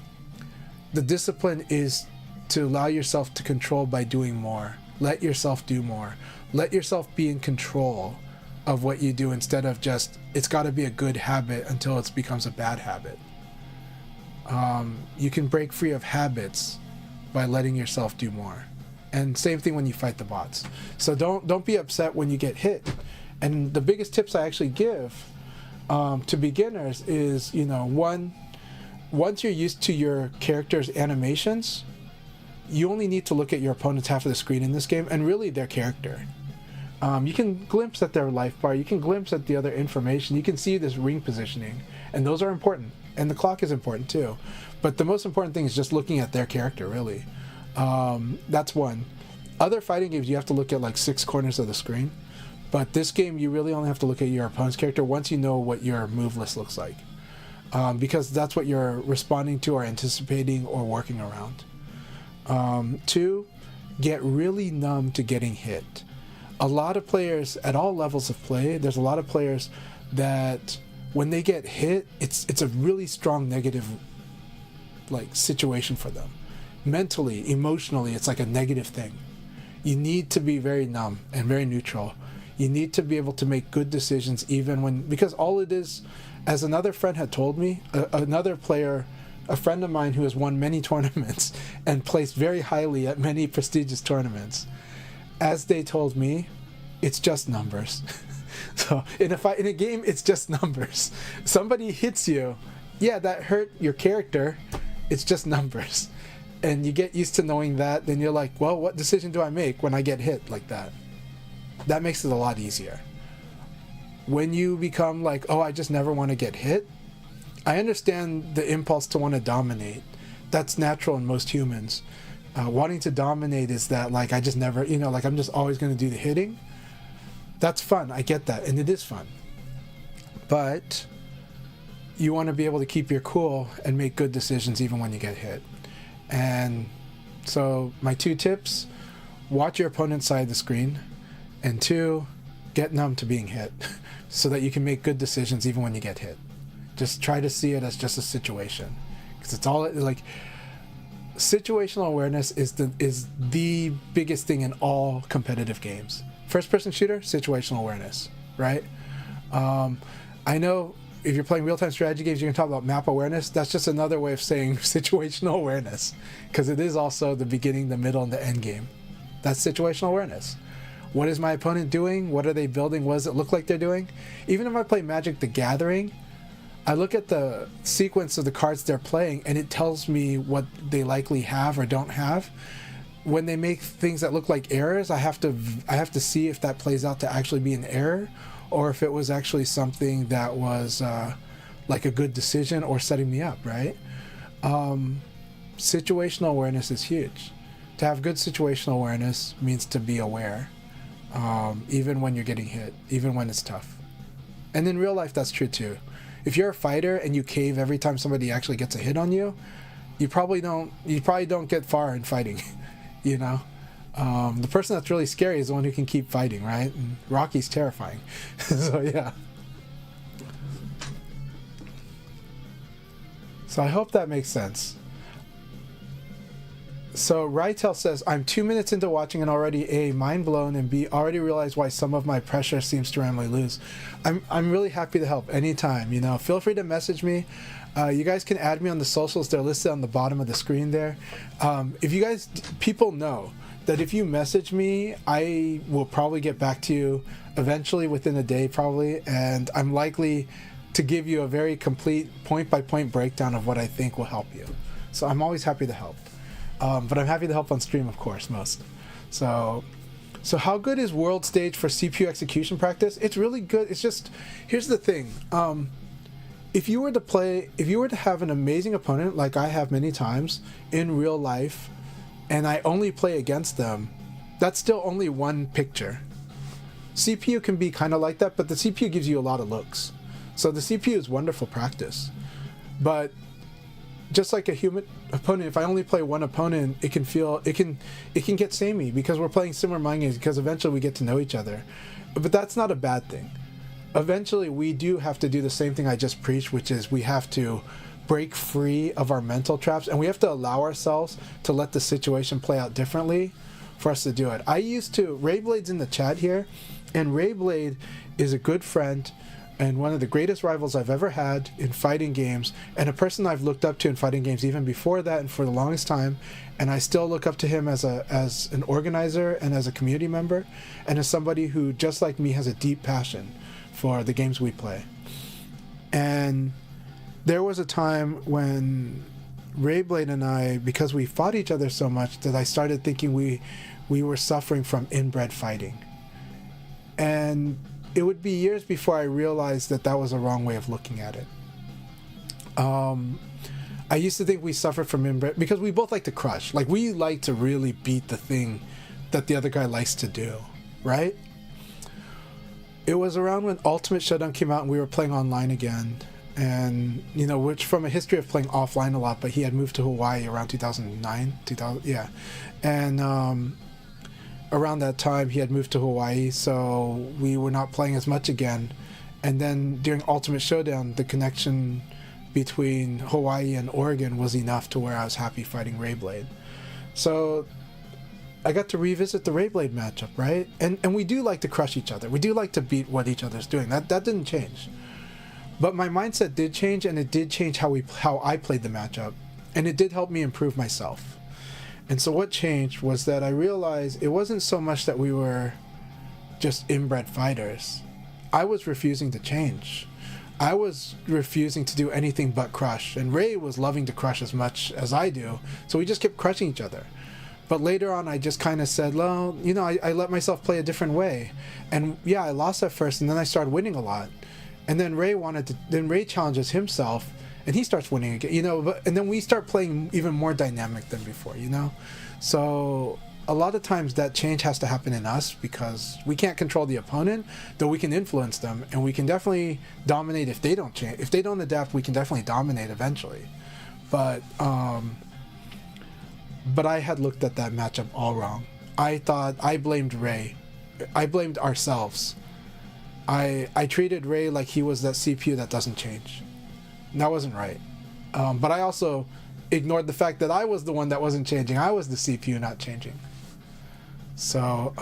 the discipline is to allow yourself to control by doing more. Let yourself do more. Let yourself be in control of what you do instead of just, it's got to be a good habit until it becomes a bad habit. You can break free of habits by letting yourself do more. And same thing when you fight the bots. So don't be upset when you get hit. And the biggest tips I actually give to beginners is, once you're used to your character's animations, you only need to look at your opponent's half of the screen in this game and really their character. You can glimpse at their life bar, you can glimpse at the other information, you can see this ring positioning, and those are important. And the clock is important too. But the most important thing is just looking at their character, really. That's one. Other fighting games, you have to look at like 6 corners of the screen. But this game, you really only have to look at your opponent's character once you know what your move list looks like. Because that's what you're responding to or anticipating or working around. 2, get really numb to getting hit. A lot of players at all levels of play, there's a lot of players that when they get hit, it's a really strong negative situation for them. Mentally, emotionally, it's like a negative thing. You need to be very numb and very neutral. You need to be able to make good decisions because all it is, as another friend had told me, another player, a friend of mine who has won many tournaments and placed very highly at many prestigious tournaments, as they told me, it's just numbers. So in a game, it's just numbers. Somebody hits you, yeah, that hurt your character. It's just numbers. And you get used to knowing that, then you're like, well, what decision do I make when I get hit like that? That makes it a lot easier. When you become like, oh, I just never want to get hit, I understand the impulse to want to dominate. That's natural in most humans. Wanting to dominate is that, like, I just never, like, I'm just always going to do the hitting. That's fun. I get that. And it is fun. But you want to be able to keep your cool and make good decisions even when you get hit. And so my 2 tips: watch your opponent's side of the screen, and 2, get numb to being hit so that you can make good decisions even when you get hit. Just try to see it as just a situation, because it's all like situational awareness is the biggest thing in all competitive games. First person shooter, situational awareness, right? I know if you're playing real-time strategy games, you can talk about map awareness. That's just another way of saying situational awareness, because it is also the beginning, the middle, and the end game. That's situational awareness. What is my opponent doing? What are they building? What does it look like they're doing? Even if I play Magic the Gathering, I look at the sequence of the cards they're playing, and it tells me what they likely have or don't have. When they make things that look like errors, I have to see if that plays out to actually be an error, or if it was actually something that was like a good decision or setting me up, right? Situational awareness is huge. To have good situational awareness means to be aware, even when you're getting hit, even when it's tough. And in real life, that's true too. If you're a fighter and you cave every time somebody actually gets a hit on you, you probably don't get far in fighting. The person that's really scary is the one who can keep fighting, right? And Rocky's terrifying. So yeah. So I hope that makes sense. So Rytel says, I'm 2 minutes into watching and already A, mind blown, and B, already realized why some of my pressure seems to randomly lose. I'm really happy to help anytime. Feel free to message me. You guys can add me on the socials. They're listed on the bottom of the screen there. If you guys, people know that if you message me, I will probably get back to you eventually, within a day probably, and I'm likely to give you a very complete point-by-point breakdown of what I think will help you. So I'm always happy to help. But I'm happy to help on stream, of course, most. So how good is World Stage for CPU execution practice? It's really good. It's just, here's the thing. If you were to have an amazing opponent, like I have many times in real life, and I only play against them, that's still only one picture. CPU can be kind of like that, but the CPU gives you a lot of looks. So the CPU is wonderful practice. But just like a human opponent, if I only play one opponent, it can get samey because we're playing similar mind games, because eventually we get to know each other. But that's not a bad thing. Eventually we do have to do the same thing I just preached, which is we have to break free of our mental traps, and we have to allow ourselves to let the situation play out differently for us to do it. Rayblade's in the chat here, and Rayblade is a good friend and one of the greatest rivals I've ever had in fighting games, and a person I've looked up to in fighting games even before that and for the longest time, and I still look up to him as an organizer and as a community member, and as somebody who, just like me, has a deep passion for the games we play. And there was a time when Rayblade and I, because we fought each other so much, that I started thinking we were suffering from inbred fighting. And it would be years before I realized that was a wrong way of looking at it. I used to think we suffered from inbred because we both like to crush. Like, we like to really beat the thing that the other guy likes to do, right? It was around when Ultimate Showdown came out and we were playing online again. And, which from a history of playing offline a lot, but he had moved to Hawaii around 2009, yeah. And around that time, he had moved to Hawaii, so we were not playing as much again. And then during Ultimate Showdown, the connection between Hawaii and Oregon was enough to where I was happy fighting Rayblade. So I got to revisit the Rayblade matchup, right? And we do like to crush each other. We do like to beat what each other's doing. That didn't change. But my mindset did change, and it did change how I played the matchup. And it did help me improve myself. And so what changed was that I realized it wasn't so much that we were just inbred fighters. I was refusing to change. I was refusing to do anything but crush, and Ray was loving to crush as much as I do, so we just kept crushing each other. But later on, I just kind of said, well, you know, I let myself play a different way. And yeah, I lost at first, and then I started winning a lot. And then Ray challenges himself, and he starts winning again, you know, and then we start playing even more dynamic than before, you know? So a lot of times that change has to happen in us because we can't control the opponent, though we can influence them, and we can definitely dominate if they don't change. If they don't adapt, we can definitely dominate eventually. But I had looked at that matchup all wrong. I blamed Ray. I blamed ourselves. I treated Ray like he was that CPU that doesn't change. And that wasn't right. But I also ignored the fact that I was the one that wasn't changing. I was the CPU not changing. So,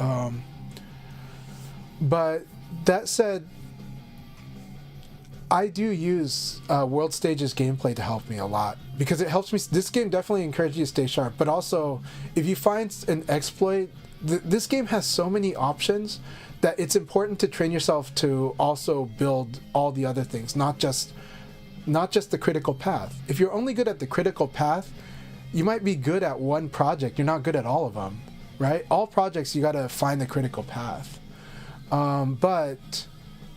but that said, I do use World Stages gameplay to help me a lot because it helps me. This game definitely encourages you to stay sharp, but also if you find an exploit, this game has so many options that it's important to train yourself to also build all the other things, not just the critical path. If you're only good at the critical path, you might be good at one project. You're not good at all of them, right? All projects, you got to find the critical path. But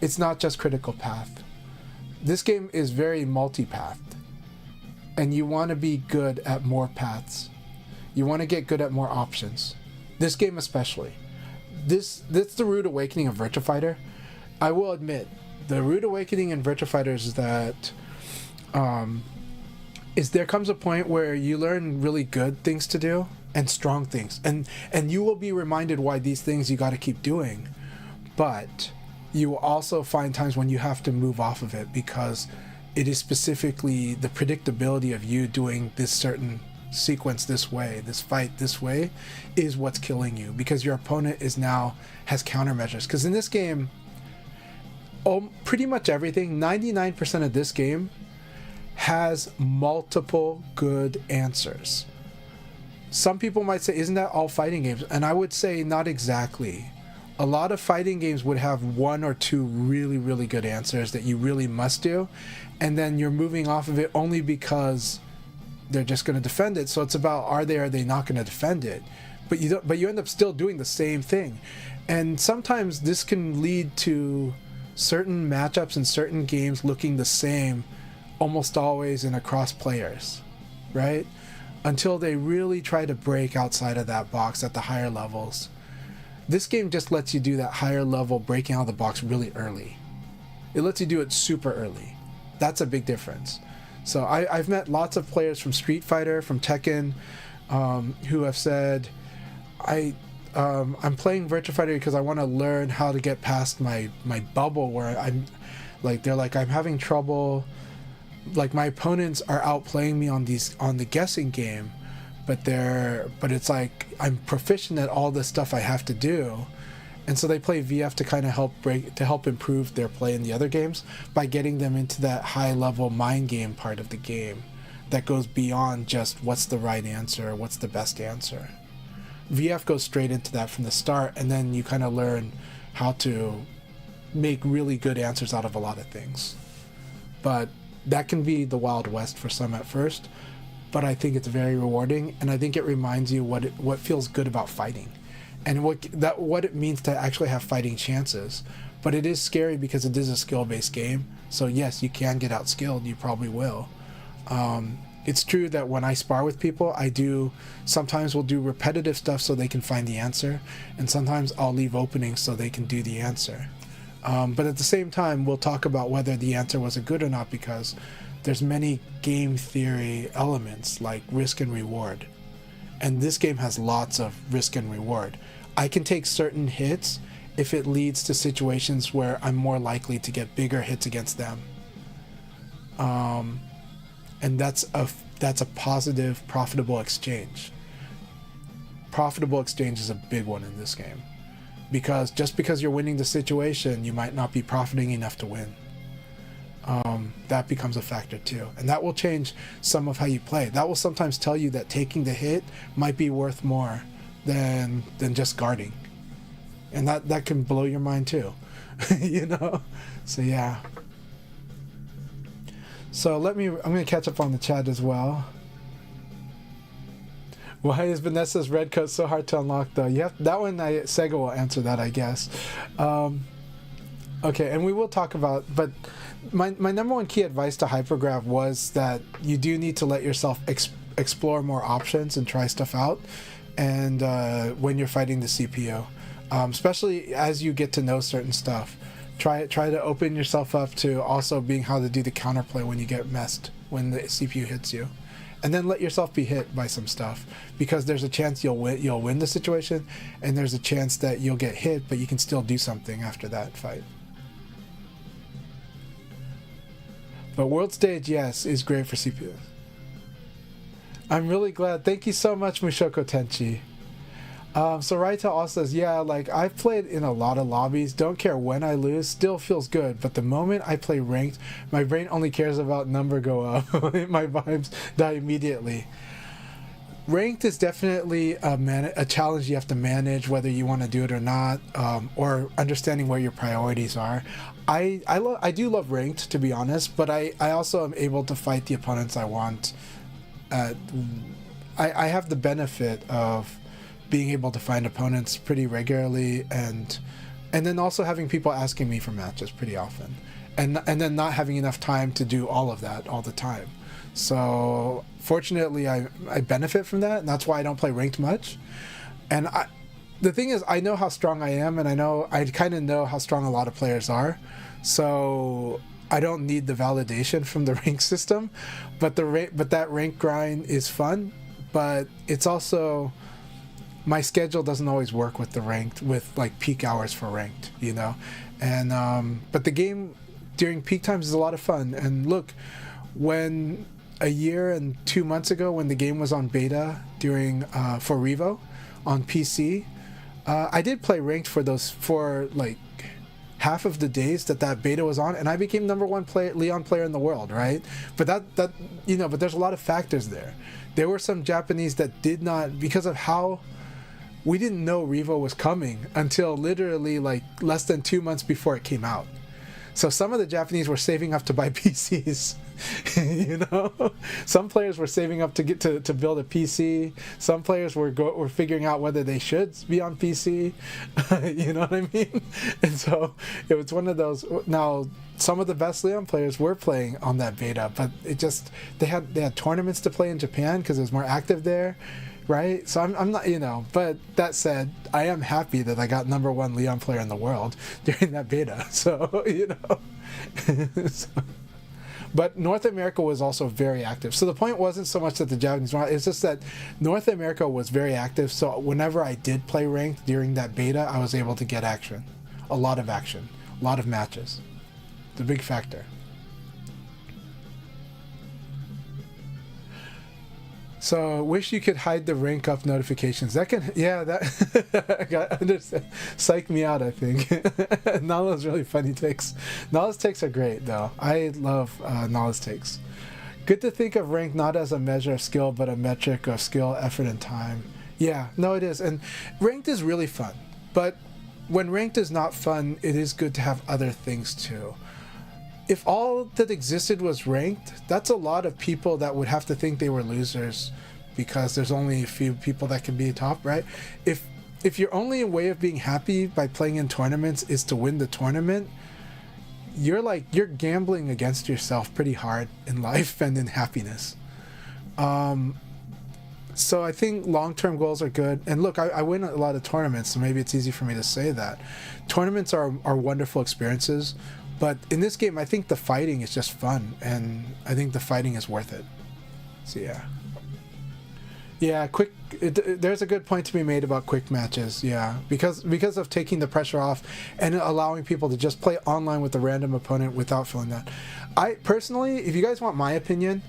it's not just critical path. This game is very multi-pathed, and you want to be good at more paths. You want to get good at more options. This game especially. This the rude awakening of Virtua Fighter. I will admit, the rude awakening in Virtua Fighter is that there comes a point where you learn really good things to do and strong things, and you will be reminded why these things you got to keep doing, but you will also find times when you have to move off of it because it is specifically the predictability of you doing this certain sequence this way, this fight this way, is what's killing you because your opponent has countermeasures. Because in this game, pretty much everything, 99% of this game has multiple good answers. Some people might say, isn't that all fighting games? And I would say not exactly. A lot of fighting games would have one or two really, really good answers that you really must do, and then you're moving off of it only because they're just going to defend it. So it's about are they not going to defend it? But you end up still doing the same thing. And sometimes this can lead to certain matchups and certain games looking the same almost always and across players, right? Until they really try to break outside of that box at the higher levels. This game just lets you do that higher level breaking out of the box really early. It lets you do it super early. That's a big difference. So I've met lots of players from Street Fighter, from Tekken, who have said, I'm playing Virtua Fighter because I want to learn how to get past my bubble where they're like, I'm having trouble, like my opponents are outplaying me on the guessing game, but it's like I'm proficient at all the stuff I have to do. And so they play VF to kind of help improve their play in the other games by getting them into that high level mind game part of the game that goes beyond just what's the right answer, what's the best answer. VF goes straight into that from the start, and then you kind of learn how to make really good answers out of a lot of things. But that can be the Wild West for some at first, but I think it's very rewarding, and I think it reminds you what feels good about fighting. And what it means to actually have fighting chances. But it is scary because it is a skill-based game. So yes, you can get outskilled. You probably will. It's true that when I spar with people, sometimes we'll do repetitive stuff so they can find the answer. And sometimes I'll leave openings so they can do the answer. But at the same time, we'll talk about whether the answer was a good or not because there's many game theory elements like risk and reward. And this game has lots of risk and reward. I can take certain hits if it leads to situations where I'm more likely to get bigger hits against them. And that's a positive, profitable exchange. Profitable exchange is a big one in this game. Because just because you're winning the situation, you might not be profiting enough to win. That becomes a factor too, and that will change some of how you play. That will sometimes tell you that taking the hit might be worth more than just guarding, and that can blow your mind too. you know? So yeah. So I'm going to catch up on the chat as well. Why is Vanessa's red coat so hard to unlock though? You have that one. Sega will answer that, I guess. Okay, and we will talk about, but my number one key advice to Hypergrav was that you do need to let yourself explore more options and try stuff out, and when you're fighting the CPU, especially as you get to know certain stuff, try to open yourself up to also being how to do the counterplay when you get messed, when the CPU hits you. And then let yourself be hit by some stuff, because there's a chance you'll win the situation, and there's a chance that you'll get hit, but you can still do something after that fight. But World Stage, yes, is great for CPUs. I'm really glad. Thank you so much, Mushoko Tenchi. So Raita also says, yeah, like I've played in a lot of lobbies, don't care when I lose, still feels good, but the moment I play ranked, my brain only cares about number go up. My vibes die immediately. Ranked is definitely a challenge you have to manage, whether you want to do it or not, or understanding where your priorities are. I do love ranked, to be honest, but I also am able to fight the opponents I want. I have the benefit of being able to find opponents pretty regularly, and then also having people asking me for matches pretty often, and then not having enough time to do all of that all the time. So fortunately I benefit from that, and that's why I don't play ranked much. And the thing is, I know how strong I am, and I kind of know how strong a lot of players are, so I don't need the validation from the rank system. But that rank grind is fun, but it's also, my schedule doesn't always work with the ranked, with like peak hours for ranked, you know. And but the game during peak times is a lot of fun. And look, when a year and 2 months ago, when the game was on beta during for Revo on PC, I did play ranked for like half of the days that beta was on, and I became #1 Leon player in the world, right? But that you know, but there's a lot of factors there. There were some Japanese that did not, because of how we didn't know Revo was coming until literally like less than 2 months before it came out. So some of the Japanese were saving up to buy PCs, you know. Some players were saving up to get to build a PC. Some players were figuring out whether they should be on PC, you know what I mean? And so it was one of those. Now some of the best Leon players were playing on that beta, but they had tournaments to play in Japan because it was more active there. Right, so I'm not, you know, but that said, I am happy that I got #1 Leon player in the world during that beta. So you know, but North America was also very active. So the point wasn't so much that the Japanese were, it's just that North America was very active. So whenever I did play ranked during that beta, I was able to get action, a lot of matches. It's a big factor. So wish you could hide the rank up notifications. That can, yeah, that I understand. Psych me out, I think. Nala's really funny takes. Nala's takes are great though. I love Nala's takes. Good to think of rank not as a measure of skill, but a metric of skill, effort, and time. Yeah, no, it is. And ranked is really fun. But when ranked is not fun, it is good to have other things too. If all that existed was ranked, that's a lot of people that would have to think they were losers because there's only a few people that can be top, right? If your only way of being happy by playing in tournaments is to win the tournament, you're gambling against yourself pretty hard in life and in happiness. So I think long-term goals are good. And look, I win a lot of tournaments, so maybe it's easy for me to say that. Tournaments are wonderful experiences. But in this game, I think the fighting is just fun, and I think the fighting is worth it. So yeah. Yeah, there's a good point to be made about quick matches, yeah. Because of taking the pressure off and allowing people to just play online with a random opponent without feeling that. I personally, if you guys want my opinion,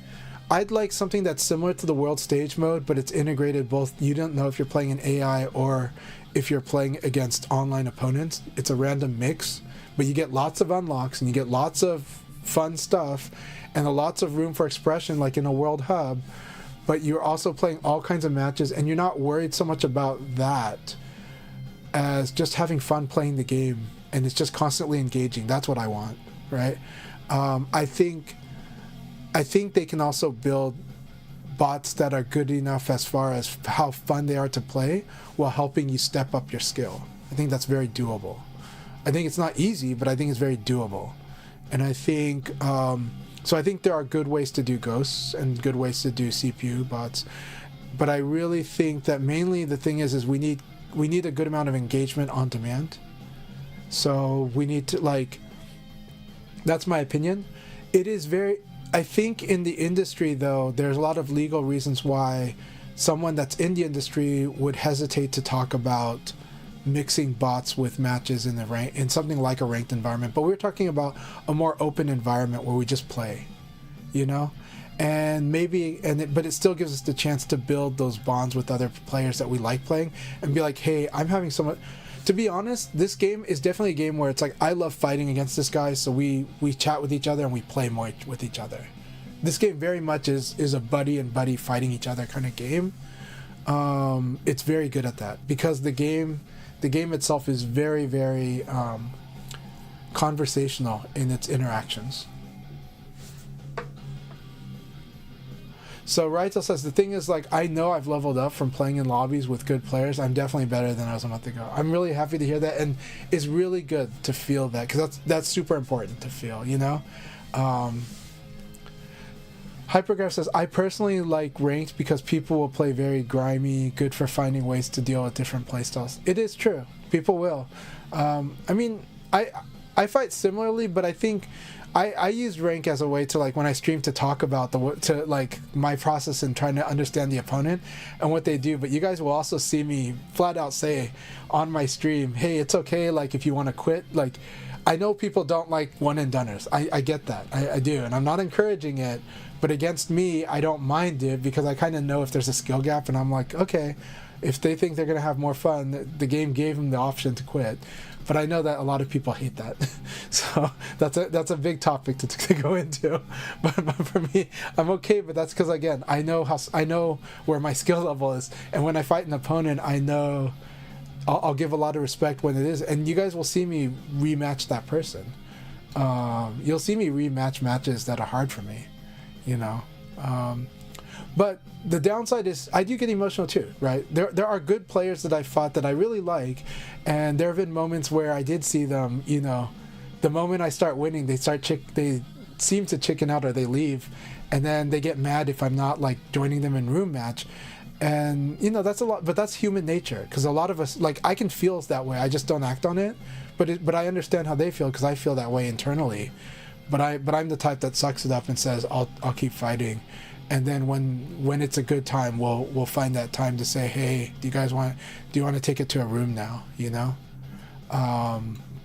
I'd like something that's similar to the world stage mode, but it's integrated both. You don't know if you're playing an AI or if you're playing against online opponents. It's a random mix. But you get lots of unlocks and you get lots of fun stuff and lots of room for expression like in a world hub, but you're also playing all kinds of matches and you're not worried so much about that as just having fun playing the game and it's just constantly engaging. That's what I want, right? I think they can also build bots that are good enough as far as how fun they are to play while helping you step up your skill. I think that's very doable. I think it's not easy, but I think it's very doable. And I think, so I think there are good ways to do ghosts and good ways to do CPU bots. But I really think that mainly the thing is we need a good amount of engagement on demand. So we need to, like, that's my opinion. It is very, I think in the industry though, there's a lot of legal reasons why someone that's in the industry would hesitate to talk about mixing bots with matches in something like a ranked environment. But we're talking about a more open environment where we just play, you know? And but it still gives us the chance to build those bonds with other players that we like playing and be like, hey, I'm having so much. To be honest, this game is definitely a game where it's like, I love fighting against this guy, so we chat with each other and we play more with each other. This game very much is a buddy and buddy fighting each other kind of game. It's very good at that because the game itself is very, very conversational in its interactions. So Raito says, the thing is, like, I know I've leveled up from playing in lobbies with good players. I'm definitely better than I was a month ago. I'm really happy to hear that, and it's really good to feel that, because that's super important to feel, you know? Hypergraph says, I personally like ranked because people will play very grimy, good for finding ways to deal with different playstyles. It is true. People will. I mean, I fight similarly, but I think I use rank as a way to, like, when I stream, to talk about like my process and trying to understand the opponent and what they do. But you guys will also see me flat out say on my stream, hey, it's okay, like, if you want to quit. Like, I know people don't like one and doneers. I get that. I do, and I'm not encouraging it. But against me, I don't mind it because I kind of know if there's a skill gap, and I'm like, okay, if they think they're gonna have more fun, the game gave them the option to quit. But I know that a lot of people hate that, so that's a big topic to go into. But for me, I'm okay. But that's because, again, I know where my skill level is, and when I fight an opponent, I know I'll give a lot of respect when it is. And you guys will see me rematch that person. You'll see me rematch matches that are hard for me, you know. But the downside is I do get emotional too, right? There are good players that I fought that I really like, and there have been moments where I did see them, you know, the moment I start winning, they seem to chicken out or they leave, and then they get mad if I'm not, like, joining them in room match. And, you know, that's a lot, but that's human nature, because a lot of us, like, I can feel that way, I just don't act on it, but I understand how they feel, because I feel that way internally. But I'm the type that sucks it up and says I'll keep fighting. And then when it's a good time, we'll find that time to say, hey, do you want to take it to a room now, you know?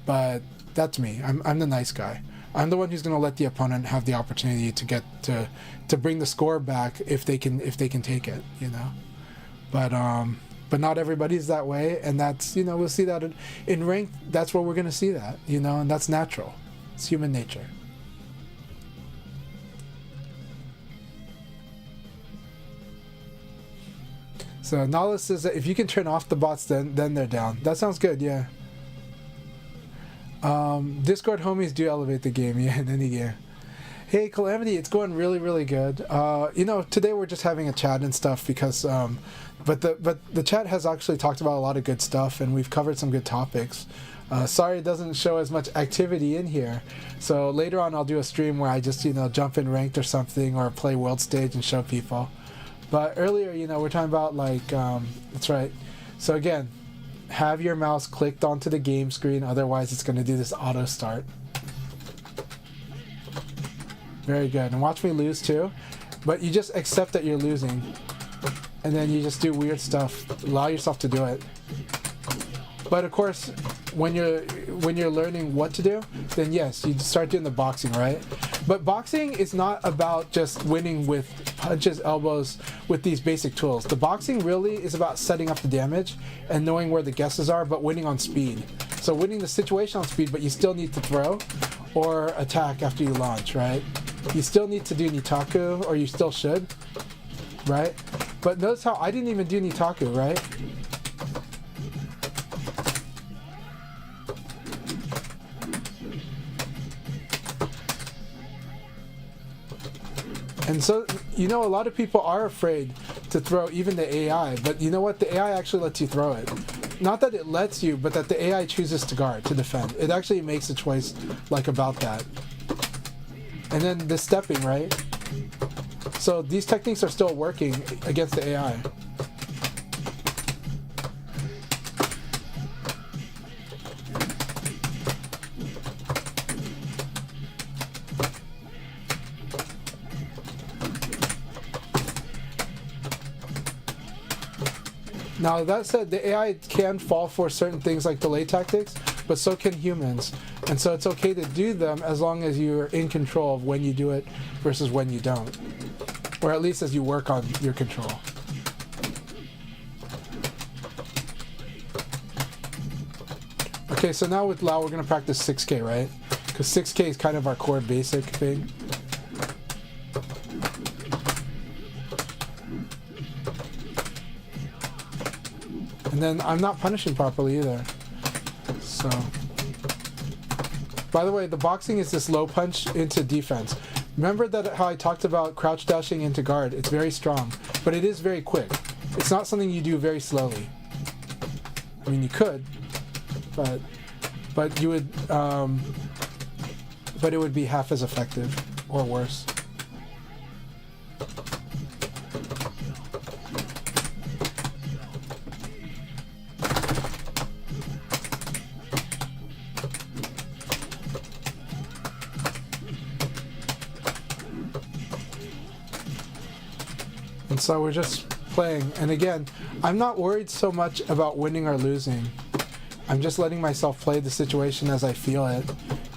But that's me. I'm the nice guy. I'm the one who's going to let the opponent have the opportunity to get to bring the score back if they can take it, you know? But not everybody's that way, and that's, you know, we'll see that in ranked. That's where we're going to see that, you know, and that's natural. It's human nature. So Nala says that if you can turn off the bots, then they're down. That sounds good, yeah. Discord homies do elevate the game, yeah, in any game. Hey, Calamity, it's going really, really good. You know, today we're just having a chat and stuff because, but the chat has actually talked about a lot of good stuff, and we've covered some good topics. Sorry it doesn't show as much activity in here. So later on I'll do a stream where I just, you know, jump in ranked or something, or play world stage and show people. But earlier, you know, we're talking about, like, that's right. So again, have your mouse clicked onto the game screen, otherwise it's going to do this auto start. Very good. And watch me lose too. But you just accept that you're losing. And then you just do weird stuff. Allow yourself to do it. But of course, when you're learning what to do, then yes, you start doing the boxing, right? But boxing is not about just winning with punches, elbows, with these basic tools. The boxing really is about setting up the damage and knowing where the guesses are, but winning on speed. So winning the situation on speed, but you still need to throw or attack after you launch, right? You still need to do Nitaku, or you still should, right? But notice how I didn't even do Nitaku, right? And so, you know, a lot of people are afraid to throw even the AI, but you know what? The AI actually lets you throw it. Not that it lets you, but that the AI chooses to guard, to defend. It actually makes a choice like about that. And then the stepping, right? So these techniques are still working against the AI. Now that said, the AI can fall for certain things like delay tactics, but so can humans. And so it's okay to do them as long as you're in control of when you do it versus when you don't. Or at least as you work on your control. Okay, so now with Lao we're going to practice 6K, right? Because 6K is kind of our core basic thing. And then I'm not punishing properly either. So, by the way, the boxing is this low punch into defense. Remember that how I talked about crouch dashing into guard? It's very strong, but it is very quick. It's not something you do very slowly. I mean, you could, but you would, but it would be half as effective or worse. And so we're just playing. And again, I'm not worried so much about winning or losing. I'm just letting myself play the situation as I feel it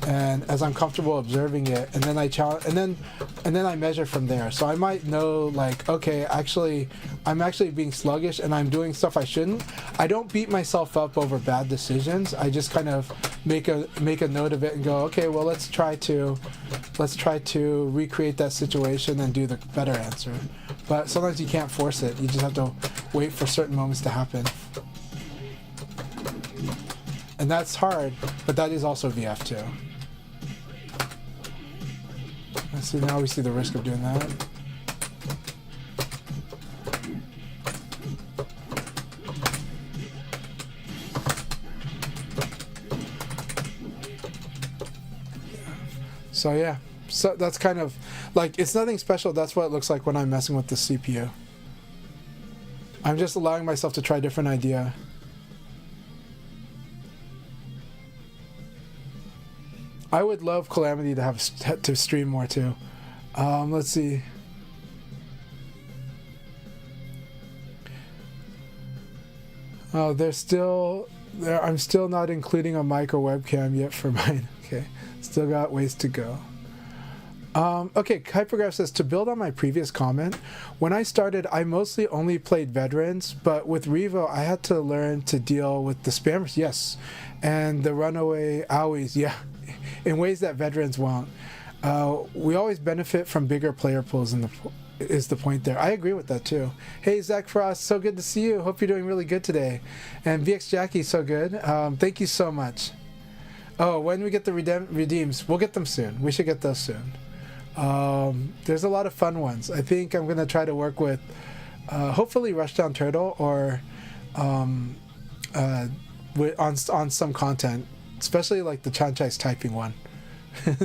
and as I'm comfortable observing it, and then I challenge, and then I measure from there. So I might know, like, okay, actually I'm actually being sluggish and I'm doing stuff I shouldn't. I don't beat myself up over bad decisions. I just kind of make a note of it and go, okay, well, let's try to recreate that situation and do the better answer. But sometimes you can't force it. You just have to wait for certain moments to happen. And that's hard, but that is also VF too. Let's see, now we see the risk of doing that. So yeah, so that's kind of like, it's nothing special. That's what it looks like when I'm messing with the CPU. I'm just allowing myself to try a different idea. I would love Calamity to have to stream more too. Let's see. Oh, they're still there. I'm still not including a mic or webcam yet for mine. Okay, still got ways to go. Okay, Hypergraph says, to build on my previous comment, when I started, I mostly only played veterans, but with Revo, I had to learn to deal with the spammers, yes, and the runaway owies, yeah, in ways that veterans won't. We always benefit from bigger player pools is the point there. I agree with that too. Hey, Zach Frost, so good to see you. Hope you're doing really good today. And VX Jackie, so good. Thank you so much. Oh, when we get the redeems, we'll get them soon. We should get those soon. There's a lot of fun ones. I think I'm going to try to work with hopefully Rushdown Turtle or on some content, especially like the Chanchai's typing one.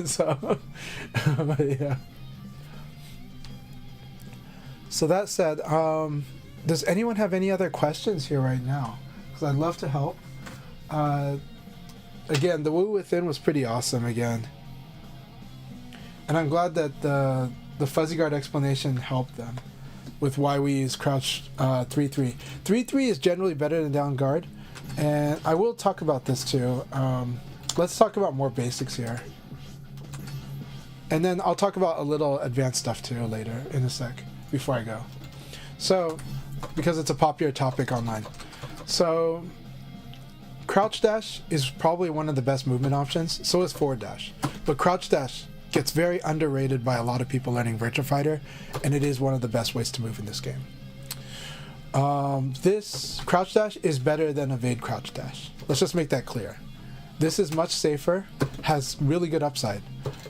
So, but yeah. So that said, does anyone have any other questions here right now? Because I'd love to help. Again, the Woo Within was pretty awesome again. And I'm glad that the fuzzy guard explanation helped them with why we use crouch 3-3. 3-3 is generally better than down guard. And I will talk about this too. Let's talk about more basics here. And then I'll talk about a little advanced stuff too later in a sec before I go. So, because it's a popular topic online. So, crouch dash is probably one of the best movement options. So is forward dash. But crouch dash gets very underrated by a lot of people learning Virtua Fighter, and it is one of the best ways to move in this game. This crouch dash is better than evade crouch dash. Let's just make that clear. This is much safer, has really good upside.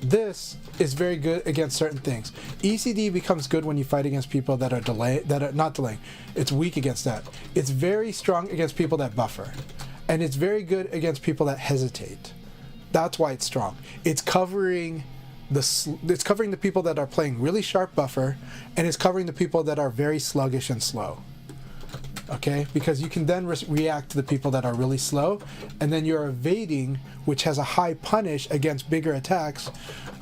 This is very good against certain things. ECD becomes good when you fight against people that are not delaying. It's weak against that. It's very strong against people that buffer. And it's very good against people that hesitate. That's why it's strong. It's covering the people that are playing really sharp buffer, and it's covering the people that are very sluggish and slow. Okay, because you can then react to the people that are really slow, and then you're evading, which has a high punish against bigger attacks.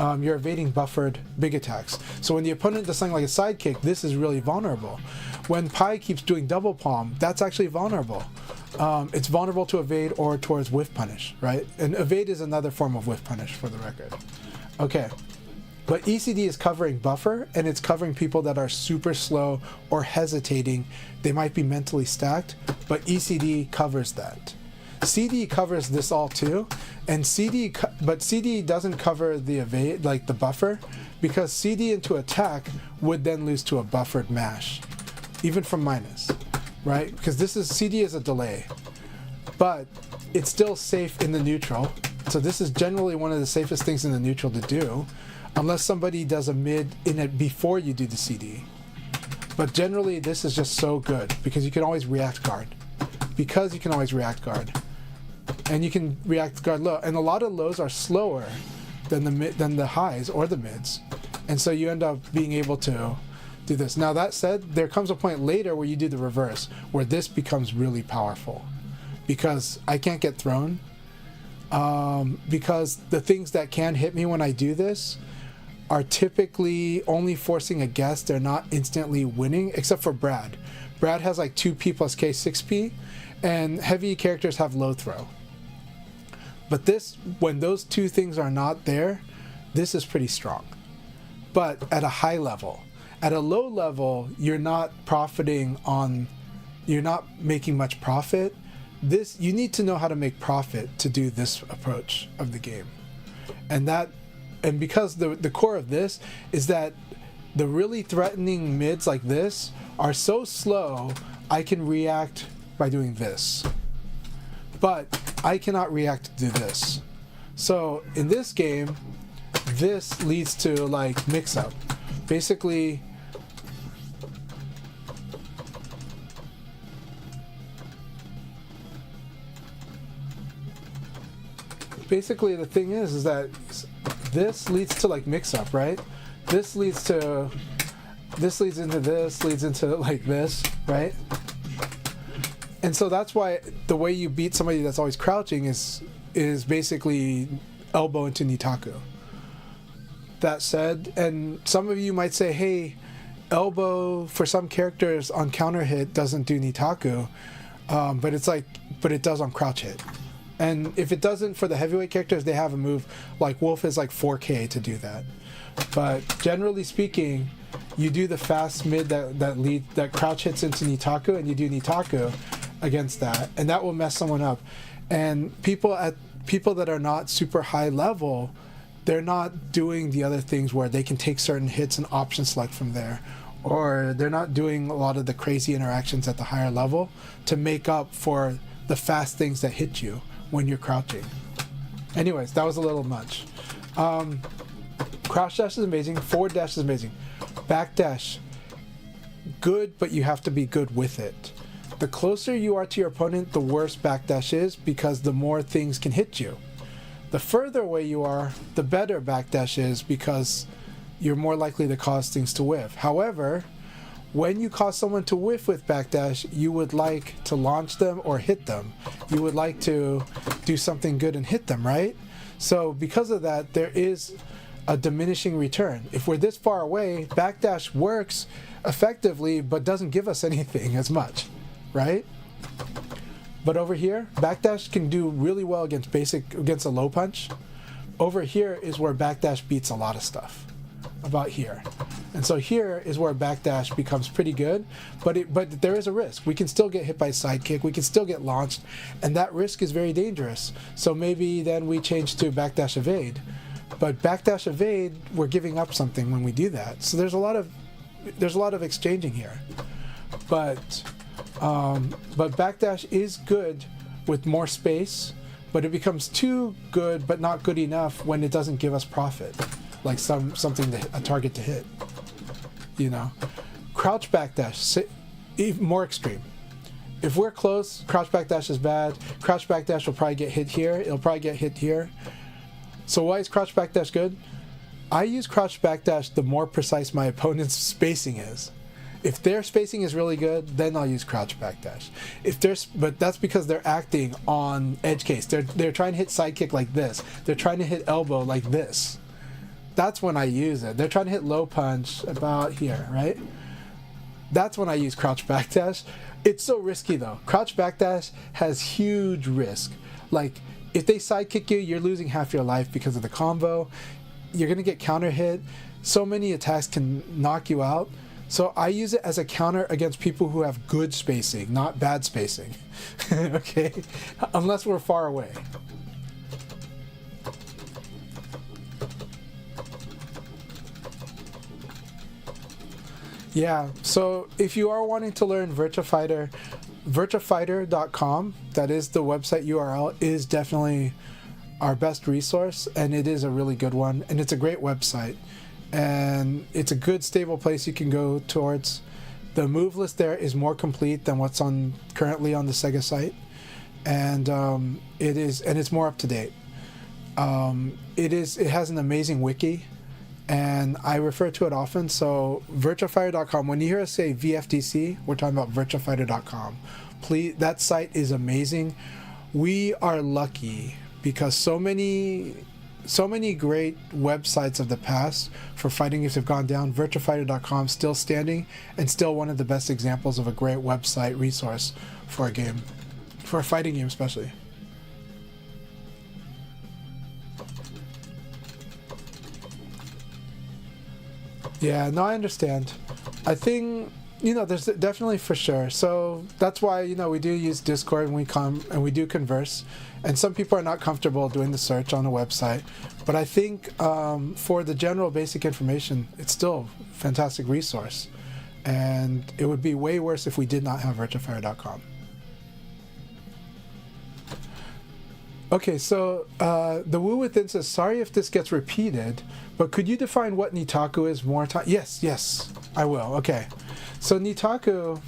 You're evading buffered big attacks. So when the opponent does something like a sidekick, this is really vulnerable. When Pi keeps doing double palm, that's actually vulnerable. It's vulnerable to evade or towards whiff punish, right? And evade is another form of whiff punish, for the record. Okay. But ECD is covering buffer, and it's covering people that are super slow or hesitating. They might be mentally stacked, but ECD covers that. CD covers this all too, and but CD doesn't cover the evade, like the buffer, because CD into attack would then lose to a buffered mash, even from minus, right? Because CD is a delay, but it's still safe in the neutral. So this is generally one of the safest things in the neutral to do, unless somebody does a mid in it before you do the CD. But generally, this is just so good because you can always react guard. And you can react guard low. And a lot of lows are slower than the highs or the mids. And so you end up being able to do this. Now that said, there comes a point later where you do the reverse, where this becomes really powerful. Because I can't get thrown. Because the things that can hit me when I do this are typically only forcing a guess. They're not instantly winning, except for Brad. Brad has like 2P plus K 6P, and heavy characters have low throw. But this, when those two things are not there, this is pretty strong. But at a high level. At a low level, you're not making much profit. You need to know how to make profit to do this approach of the game. And because the core of this is that the really threatening mids like this are so slow, I can react by doing this. But I cannot react to do this. So in this game, this leads to like mix up. Basically, the thing is that this leads to like mix up, right? This leads into this, leads into like this, right? And so that's why the way you beat somebody that's always crouching is basically elbow into Nitaku. That said, and some of you might say, hey, elbow for some characters on counter hit doesn't do Nitaku, but it does on crouch hit. And if it doesn't for the heavyweight characters, they have a move like Wolf is like 4K to do that. But generally speaking, you do the fast mid that crouch hits into Nitaku, and you do Nitaku against that, and that will mess someone up. And people that are not super high level, they're not doing the other things where they can take certain hits and option select from there, or they're not doing a lot of the crazy interactions at the higher level to make up for the fast things that hit you when you're crouching. Anyways, that was a little much. Crouch dash is amazing. Forward dash is amazing. Back dash, good, but you have to be good with it. The closer you are to your opponent, the worse back dash is, because the more things can hit you. The further away you are, the better back dash is, because you're more likely to cause things to whiff. However, when you cause someone to whiff with backdash, you would like to launch them or hit them. You would like to do something good and hit them, right? So because of that, there is a diminishing return. If we're this far away, backdash works effectively, but doesn't give us anything as much, right? But over here, backdash can do really well against a low punch. Over here is where backdash beats a lot of stuff. About here. And so here is where backdash becomes pretty good, but there is a risk. We can still get hit by sidekick, we can still get launched, and that risk is very dangerous. So maybe then we change to backdash evade. But backdash evade, we're giving up something when we do that. So there's a lot of exchanging here. But backdash is good with more space, but it becomes too good but not good enough when it doesn't give us profit, like something a target to hit. You know, crouch backdash, even more extreme. If we're close, crouch backdash is bad. Crouch backdash will probably get hit here. It'll probably get hit here. So why is crouch backdash good? I use crouch backdash the more precise my opponent's spacing is. If their spacing is really good, then I'll use crouch backdash. But that's because they're acting on edge case. They're trying to hit sidekick like this. They're trying to hit elbow like this. That's when I use it. They're trying to hit low punch about here, right? That's when I use crouch backdash. It's so risky though. Crouch backdash has huge risk. Like if they sidekick you, you're losing half your life because of the combo. You're gonna get counter hit. So many attacks can knock you out. So I use it as a counter against people who have good spacing, not bad spacing. Okay? Unless we're far away. Yeah, so if you are wanting to learn Virtua Fighter, virtuafighter.com, that is the website URL, is definitely our best resource, and it is a really good one, and it's a great website, and it's a good stable place you can go towards. The move list there is more complete than what's currently on the Sega site, and it's more up to date. It has an amazing wiki, and I refer to it often. So virtuafighter.com, when you hear us say VFDC, we're talking about virtuafighter.com. Please, that site is amazing. We are lucky because so many great websites of the past for fighting games have gone down. virtuafighter.com still standing and still one of the best examples of a great website resource for a game, for a fighting game especially. Yeah, no, I understand. I think, there's definitely for sure. So that's why, we do use Discord when we come and we do converse. And some people are not comfortable doing the search on a website. But I think for the general basic information, it's still a fantastic resource. And it would be way worse if we did not have virtuafighter.com. Okay, so the Woo Within says, sorry if this gets repeated, but could you define what Nitaku is more time? Yes, I will. Okay. So Nitaku,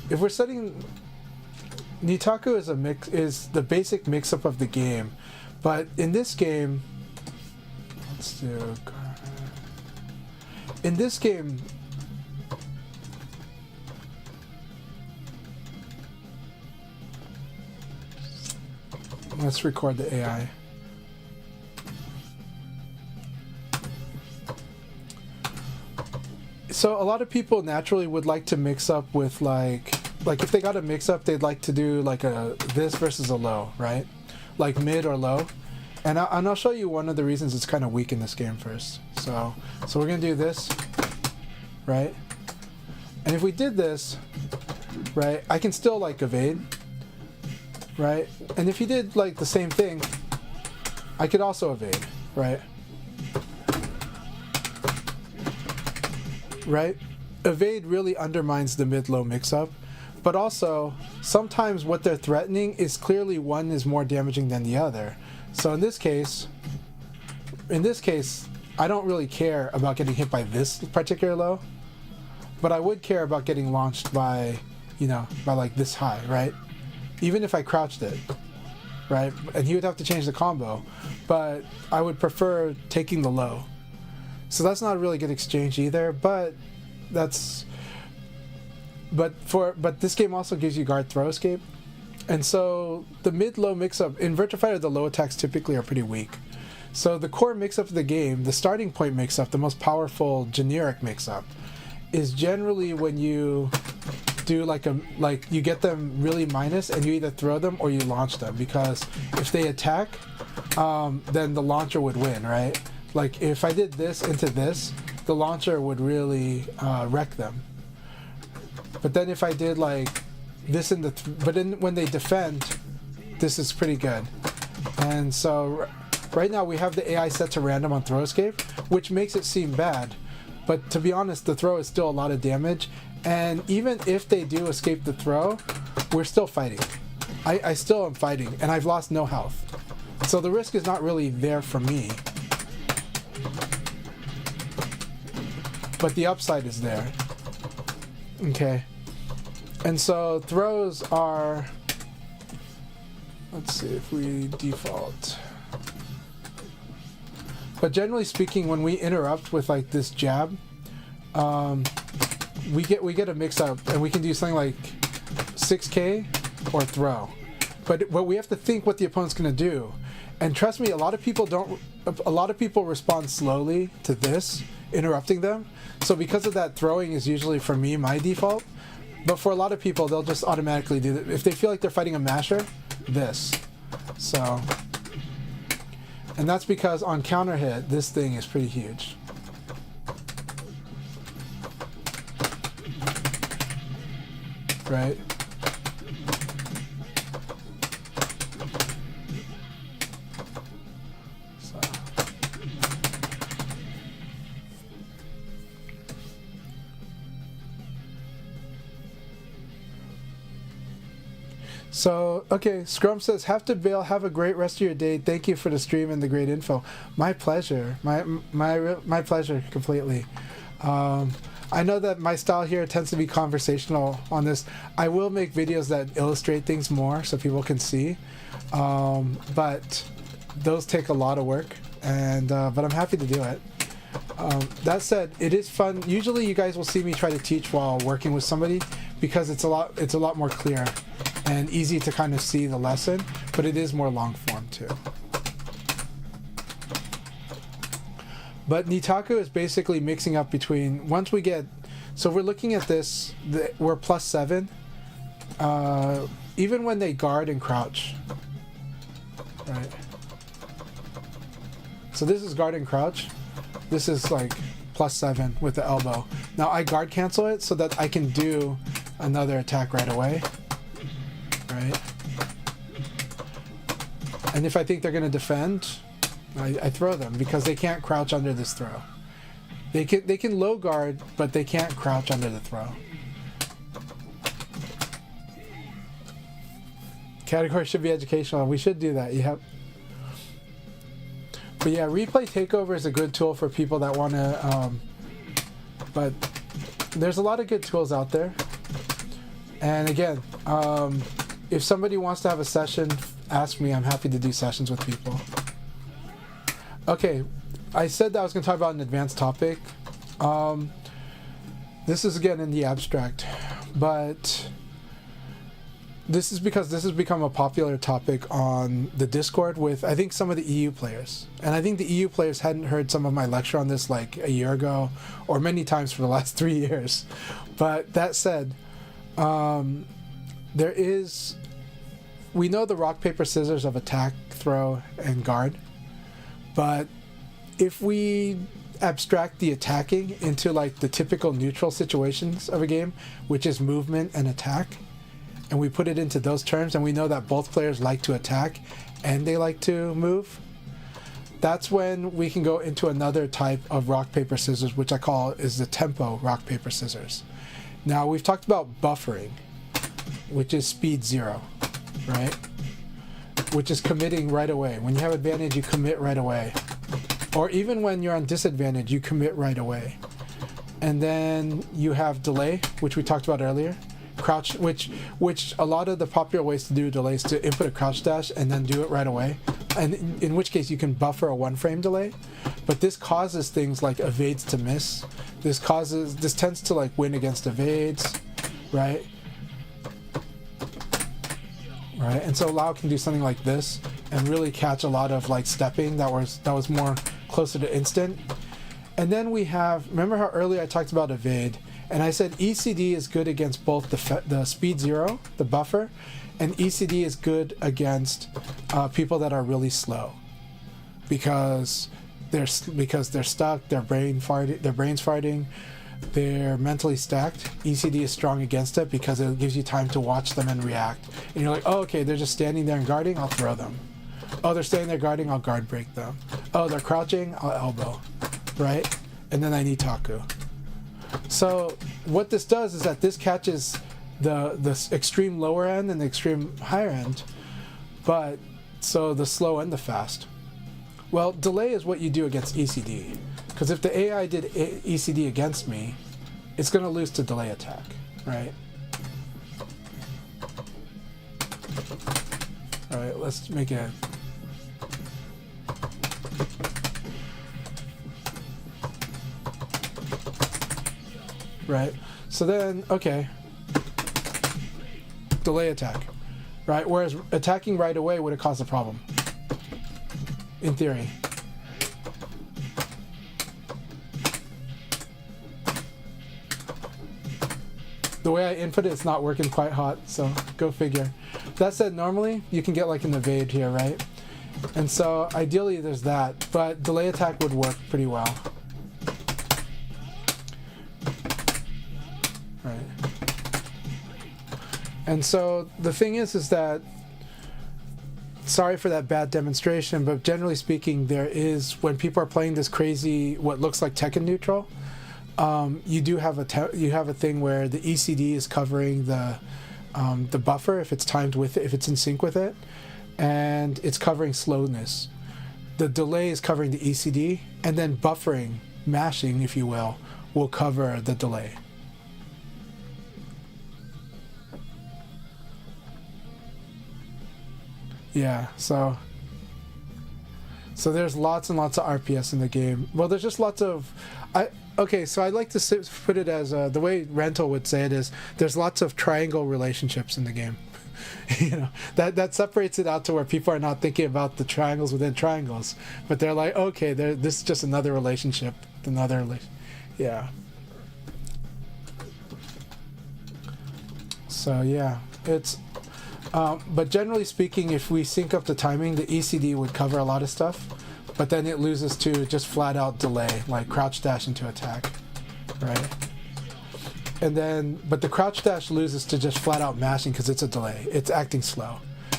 if we're studying, Nitaku is the basic mix-up of the game. But in this game, let's record the AI. So a lot of people naturally would like to mix up with like if they got a mix up, they'd like to do like a this versus a low, right? Like mid or low. And I'll show you one of the reasons it's kind of weak in this game first. So we're gonna do this, right? And if we did this, right, I can still like evade, right? And if he did like the same thing, I could also evade, right? Right? Evade really undermines the mid-low mix-up, but also sometimes what they're threatening is clearly one is more damaging than the other. So in this case, I don't really care about getting hit by this particular low, but I would care about getting launched by, by like this high, right? Even if I crouched it, right? And he would have to change the combo, but I would prefer taking the low. So that's not a really good exchange either, but this game also gives you guard throw escape. And so the mid-low mix-up, in Virtua Fighter the low attacks typically are pretty weak. So the core mix-up of the game, the starting point mix-up, the most powerful generic mix-up, is generally when you do you get them really minus and you either throw them or you launch them, because if they attack, then the launcher would win, right? Like if I did this into this, the launcher would really wreck them. But then if I did like this in when they defend, this is pretty good. And so right now we have the AI set to random on throw escape, which makes it seem bad. But to be honest, the throw is still a lot of damage. And even if they do escape the throw, we're still fighting. I still am fighting, and I've lost no health. So the risk is not really there for me. But the upside is there. Okay. And so throws are... Let's see if we default. But generally speaking, when we interrupt with like this jab, we get a mix up, and we can do something like 6K or throw. But we have to think what the opponent's going to do. And trust me, a lot of people respond slowly to this, interrupting them. So because of that, throwing is usually, for me, my default. But for a lot of people, they'll just automatically do that. If they feel like they're fighting a masher, this. So, and that's because on counter hit, this thing is pretty huge. Right? So, okay, Scrum says, have to bail. Have a great rest of your day. Thank you for the stream and the great info. My pleasure. My pleasure completely. I know that my style here tends to be conversational on this. I will make videos that illustrate things more so people can see. But those take a lot of work, and but I'm happy to do it. That said, it is fun. Usually you guys will see me try to teach while working with somebody because it's a lot more clear and easy to kind of see the lesson, but it is more long form too. But Nitaku is basically mixing up between, once we get, so we're looking at this, we're +7, even when they guard and crouch, right? So this is guard and crouch. This is like +7 with the elbow. Now I guard cancel it so that I can do another attack right away. Right? And if I think they're going to defend, I throw them because they can't crouch under this throw. They can low guard, but they can't crouch under the throw. Category should be educational. We should do that. Yep. But yeah, replay takeover is a good tool for people that want to. But there's a lot of good tools out there. And again, if somebody wants to have a session, ask me. I'm happy to do sessions with people. Okay, I said that I was going to talk about an advanced topic. This is again in the abstract, but this is because this has become a popular topic on the Discord with, I think, some of the EU players. And I think the EU players hadn't heard some of my lecture on this like a year ago, or many times for the last 3 years. But that said, we know the rock, paper, scissors of attack, throw, and guard. But if we abstract the attacking into like the typical neutral situations of a game, which is movement and attack, and we put it into those terms, and we know that both players like to attack and they like to move, that's when we can go into another type of rock, paper, scissors, which I call is the tempo rock, paper, scissors. Now, we've talked about buffering, which is speed 0, right? Which is committing right away. When you have advantage, you commit right away. Or even when you're on disadvantage, you commit right away. And then you have delay, which we talked about earlier. Crouch, which a lot of the popular ways to do delay is to input a crouch dash and then do it right away. And in which case you can buffer a 1-frame delay. But this causes things like evades to miss. This tends to like win against evades, right? Right, and so Lao can do something like this and really catch a lot of like stepping that was more closer to instant. And then we have, remember how earlier I talked about evade, and I said ECD is good against both the speed 0, the buffer, and ECD is good against people that are really slow because they're stuck, their brains farting. They're mentally stacked. ECD is strong against it because it gives you time to watch them and react. And you're like, oh, okay, they're just standing there and guarding, I'll throw them. Oh, they're standing there guarding, I'll guard break them. Oh, they're crouching, I'll elbow, right? And then I need Taku. So what this does is that this catches the extreme lower end and the extreme higher end, but so the slow and the fast. Well, delay is what you do against ECD, because if the AI did ECD against me, it's going to lose to delay attack, right? All right, let's make it. Right, so then, okay, delay attack, right? Whereas attacking right away would have caused a problem, in theory. The way I input it, it's not working quite hot, so go figure. That said, normally you can get like an evade here, right? And so ideally there's that, but delay attack would work pretty well. Right. And so the thing is that, sorry for that bad demonstration, but generally speaking, there is, when people are playing this crazy, what looks like Tekken neutral, you do have a thing where the ECD is covering the buffer if it's timed with it, if it's in sync with it, and it's covering slowness. The delay is covering the ECD, and then buffering, mashing, if you will cover the delay. Yeah, so there's lots and lots of RPS in the game. Well, there's just lots of... Okay, so I like to put it as the way Rental would say it is, there's lots of triangle relationships in the game. You know, that separates it out to where people are not thinking about the triangles within triangles, but they're like, okay, this is just another relationship, yeah. So yeah, it's... but generally speaking, if we sync up the timing, the ECD would cover a lot of stuff, but then it loses to just flat out delay, like crouch dash into attack, right? And then, but the crouch dash loses to just flat out mashing because it's a delay. It's acting slow.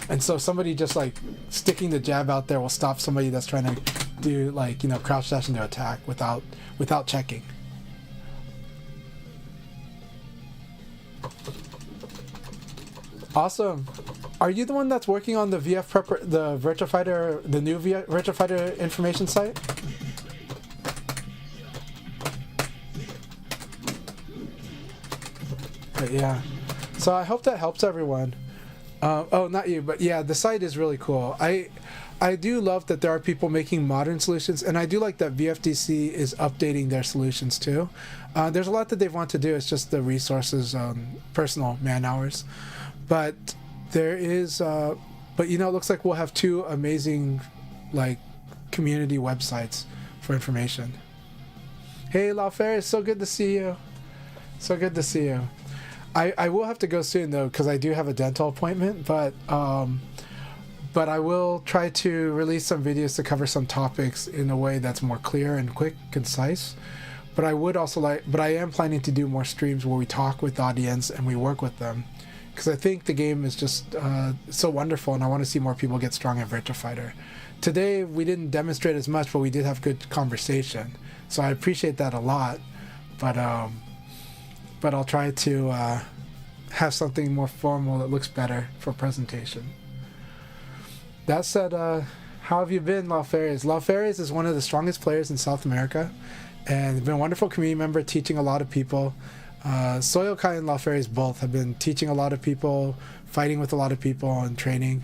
And so somebody just like sticking the jab out there will stop somebody that's trying to do like, you know, crouch dash into attack without checking. Awesome. Are you the one that's working on the VF Prep, the Virtua Fighter, the new Virtua Fighter information site? But yeah. So I hope that helps everyone. Oh, not you, but yeah, the site is really cool. I do love that there are people making modern solutions, and I do like that VFDC is updating their solutions too. There's a lot that they want to do. It's just the resources, personal man hours. But there is, but you know, it looks like we'll have two amazing, like, community websites for information. Hey, Lawfair, it's so good to see you. So good to see you. I will have to go soon though, because I do have a dental appointment. But I will try to release some videos to cover some topics in a way that's more clear and quick, concise. But I would also but I am planning to do more streams where we talk with the audience and we work with them. Because I think the game is just so wonderful, and I want to see more people get strong at Virtua Fighter. Today, we didn't demonstrate as much, but we did have good conversation. So I appreciate that a lot. But I'll try to have something more formal that looks better for presentation. That said, how have you been, Lawfarius? Lawfarius is one of the strongest players in South America, and been a wonderful community member, teaching a lot of people. Soyokai and Lawfarius both have been teaching a lot of people, fighting with a lot of people, and training,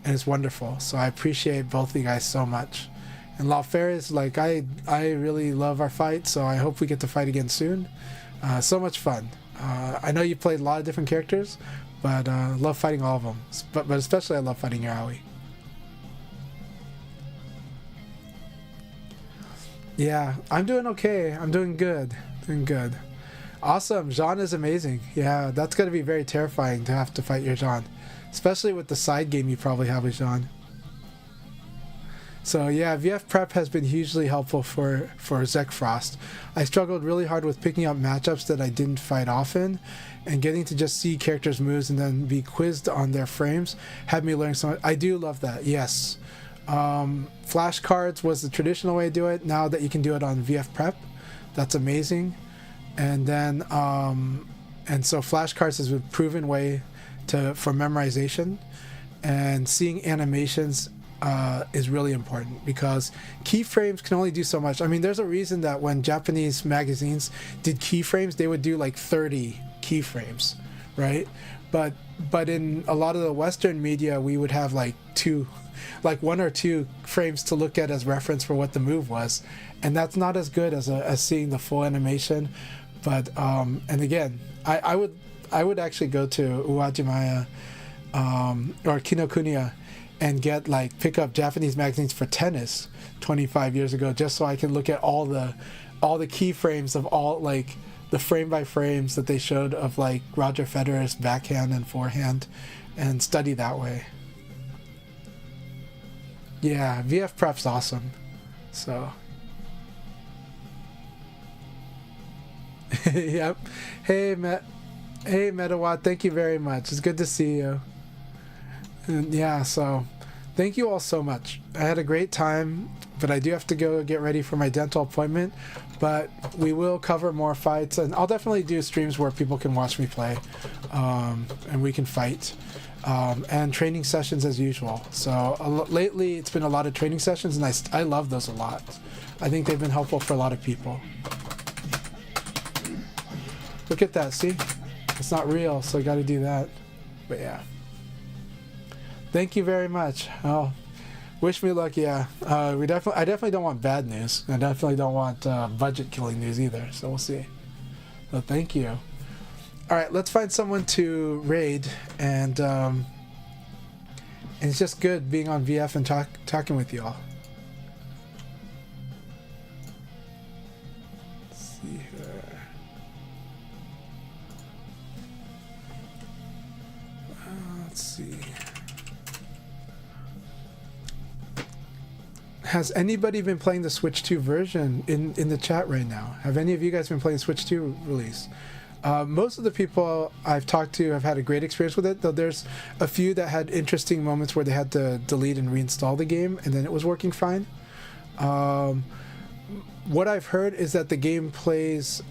and it's wonderful. So I appreciate both of you guys so much. And Lawfarius, like, I really love our fight, so I hope we get to fight again soon. So much fun. I know you played a lot of different characters, but I love fighting all of them. But especially I love fighting Yarawi. Yeah, I'm doing okay. I'm doing good. Doing good. Awesome. Jean is amazing. Yeah, that's going to be very terrifying to have to fight your Jean. Especially with the side game you probably have with Jean. So yeah, VF Prep has been hugely helpful for Zek Frost. I struggled really hard with picking up matchups that I didn't fight often, and getting to just see characters' moves and then be quizzed on their frames had me learn so much. I do love that, yes. Flashcards was the traditional way to do it. Now that you can do it on VF Prep, that's amazing. And then And so flashcards is a proven way for memorization, and seeing animations is really important because keyframes can only do so much. I mean, there's a reason that when Japanese magazines did keyframes, they would do like 30 keyframes, right? But in a lot of the Western media, we would have like one or two frames to look at as reference for what the move was, and that's not as good as seeing the full animation. But and again, I would actually go to Uwajimaya or Kinokuniya and pick up Japanese magazines for tennis 25 years ago, just so I can look at all the keyframes of all like the frame by frames that they showed of like Roger Federer's backhand and forehand, and study that way. Yeah, VF Prep's awesome. So yep. Hey Metawatt, thank you very much. It's good to see you. And yeah, so thank you all so much. I had a great time, but I do have to go get ready for my dental appointment. But we will cover more fights, and I'll definitely do streams where people can watch me play, and we can fight, and training sessions as usual. So lately it's been a lot of training sessions, and I love those a lot. I think they've been helpful for a lot of people. Look at that, see? It's not real, so I got to do that. But yeah. Thank you very much. Oh, wish me luck. Yeah, I definitely don't want bad news. I definitely don't want budget killing news either. So we'll see. So thank you. All right, let's find someone to raid, and it's just good being on VF and talking with you all. Let's see here. Let's see. Has anybody been playing the Switch 2 version in the chat right now? Have any of you guys been playing Switch 2 release? Most of the people I've talked to have had a great experience with it, though there's a few that had interesting moments where they had to delete and reinstall the game, and then it was working fine. What I've heard is that the game plays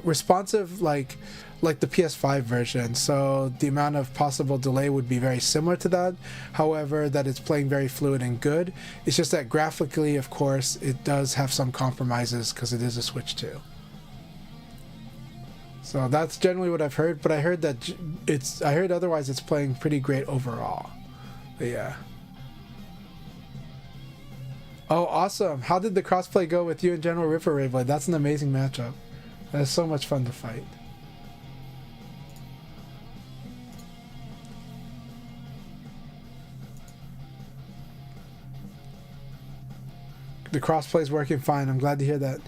responsive like the PS5 version, so the amount of possible delay would be very similar to that. However, that it's playing very fluid and good. It's just that graphically, of course, it does have some compromises because it is a Switch 2. So that's generally what I've heard, but I heard that I heard otherwise it's playing pretty great overall. But yeah. Oh, awesome. How did the crossplay go with you and General Ripper Rayblade? That's an amazing matchup. That is so much fun to fight. The crossplay is working fine. I'm glad to hear that.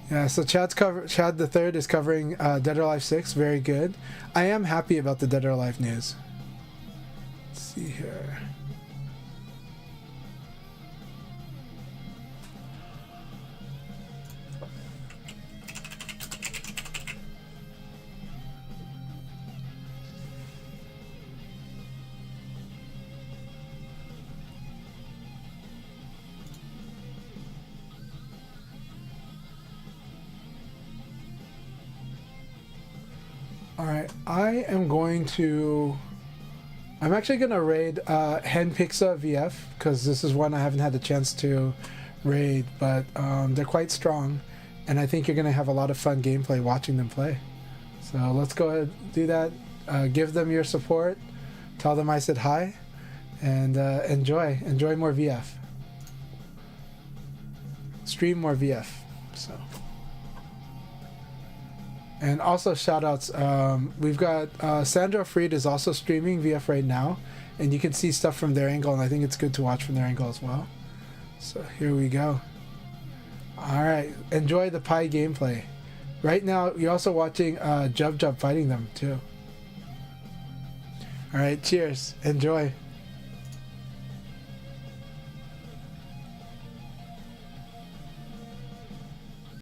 Yeah, so Chad the Third is covering Dead or Alive 6. Very good. I am happy about the Dead or Alive news. Let's see here. Alright, I'm actually going to raid Henpixa VF, because this is one I haven't had the chance to raid, but they're quite strong, and I think you're going to have a lot of fun gameplay watching them play. So let's go ahead and do that. Give them your support, tell them I said hi, and enjoy more VF. Stream more VF. So. And also shoutouts, we've got Sandra Freed is also streaming VF right now, and you can see stuff from their angle, and I think it's good to watch from their angle as well. So here we go. Alright, enjoy the Pi gameplay. Right now, you're also watching Jub fighting them too. Alright, cheers. Enjoy.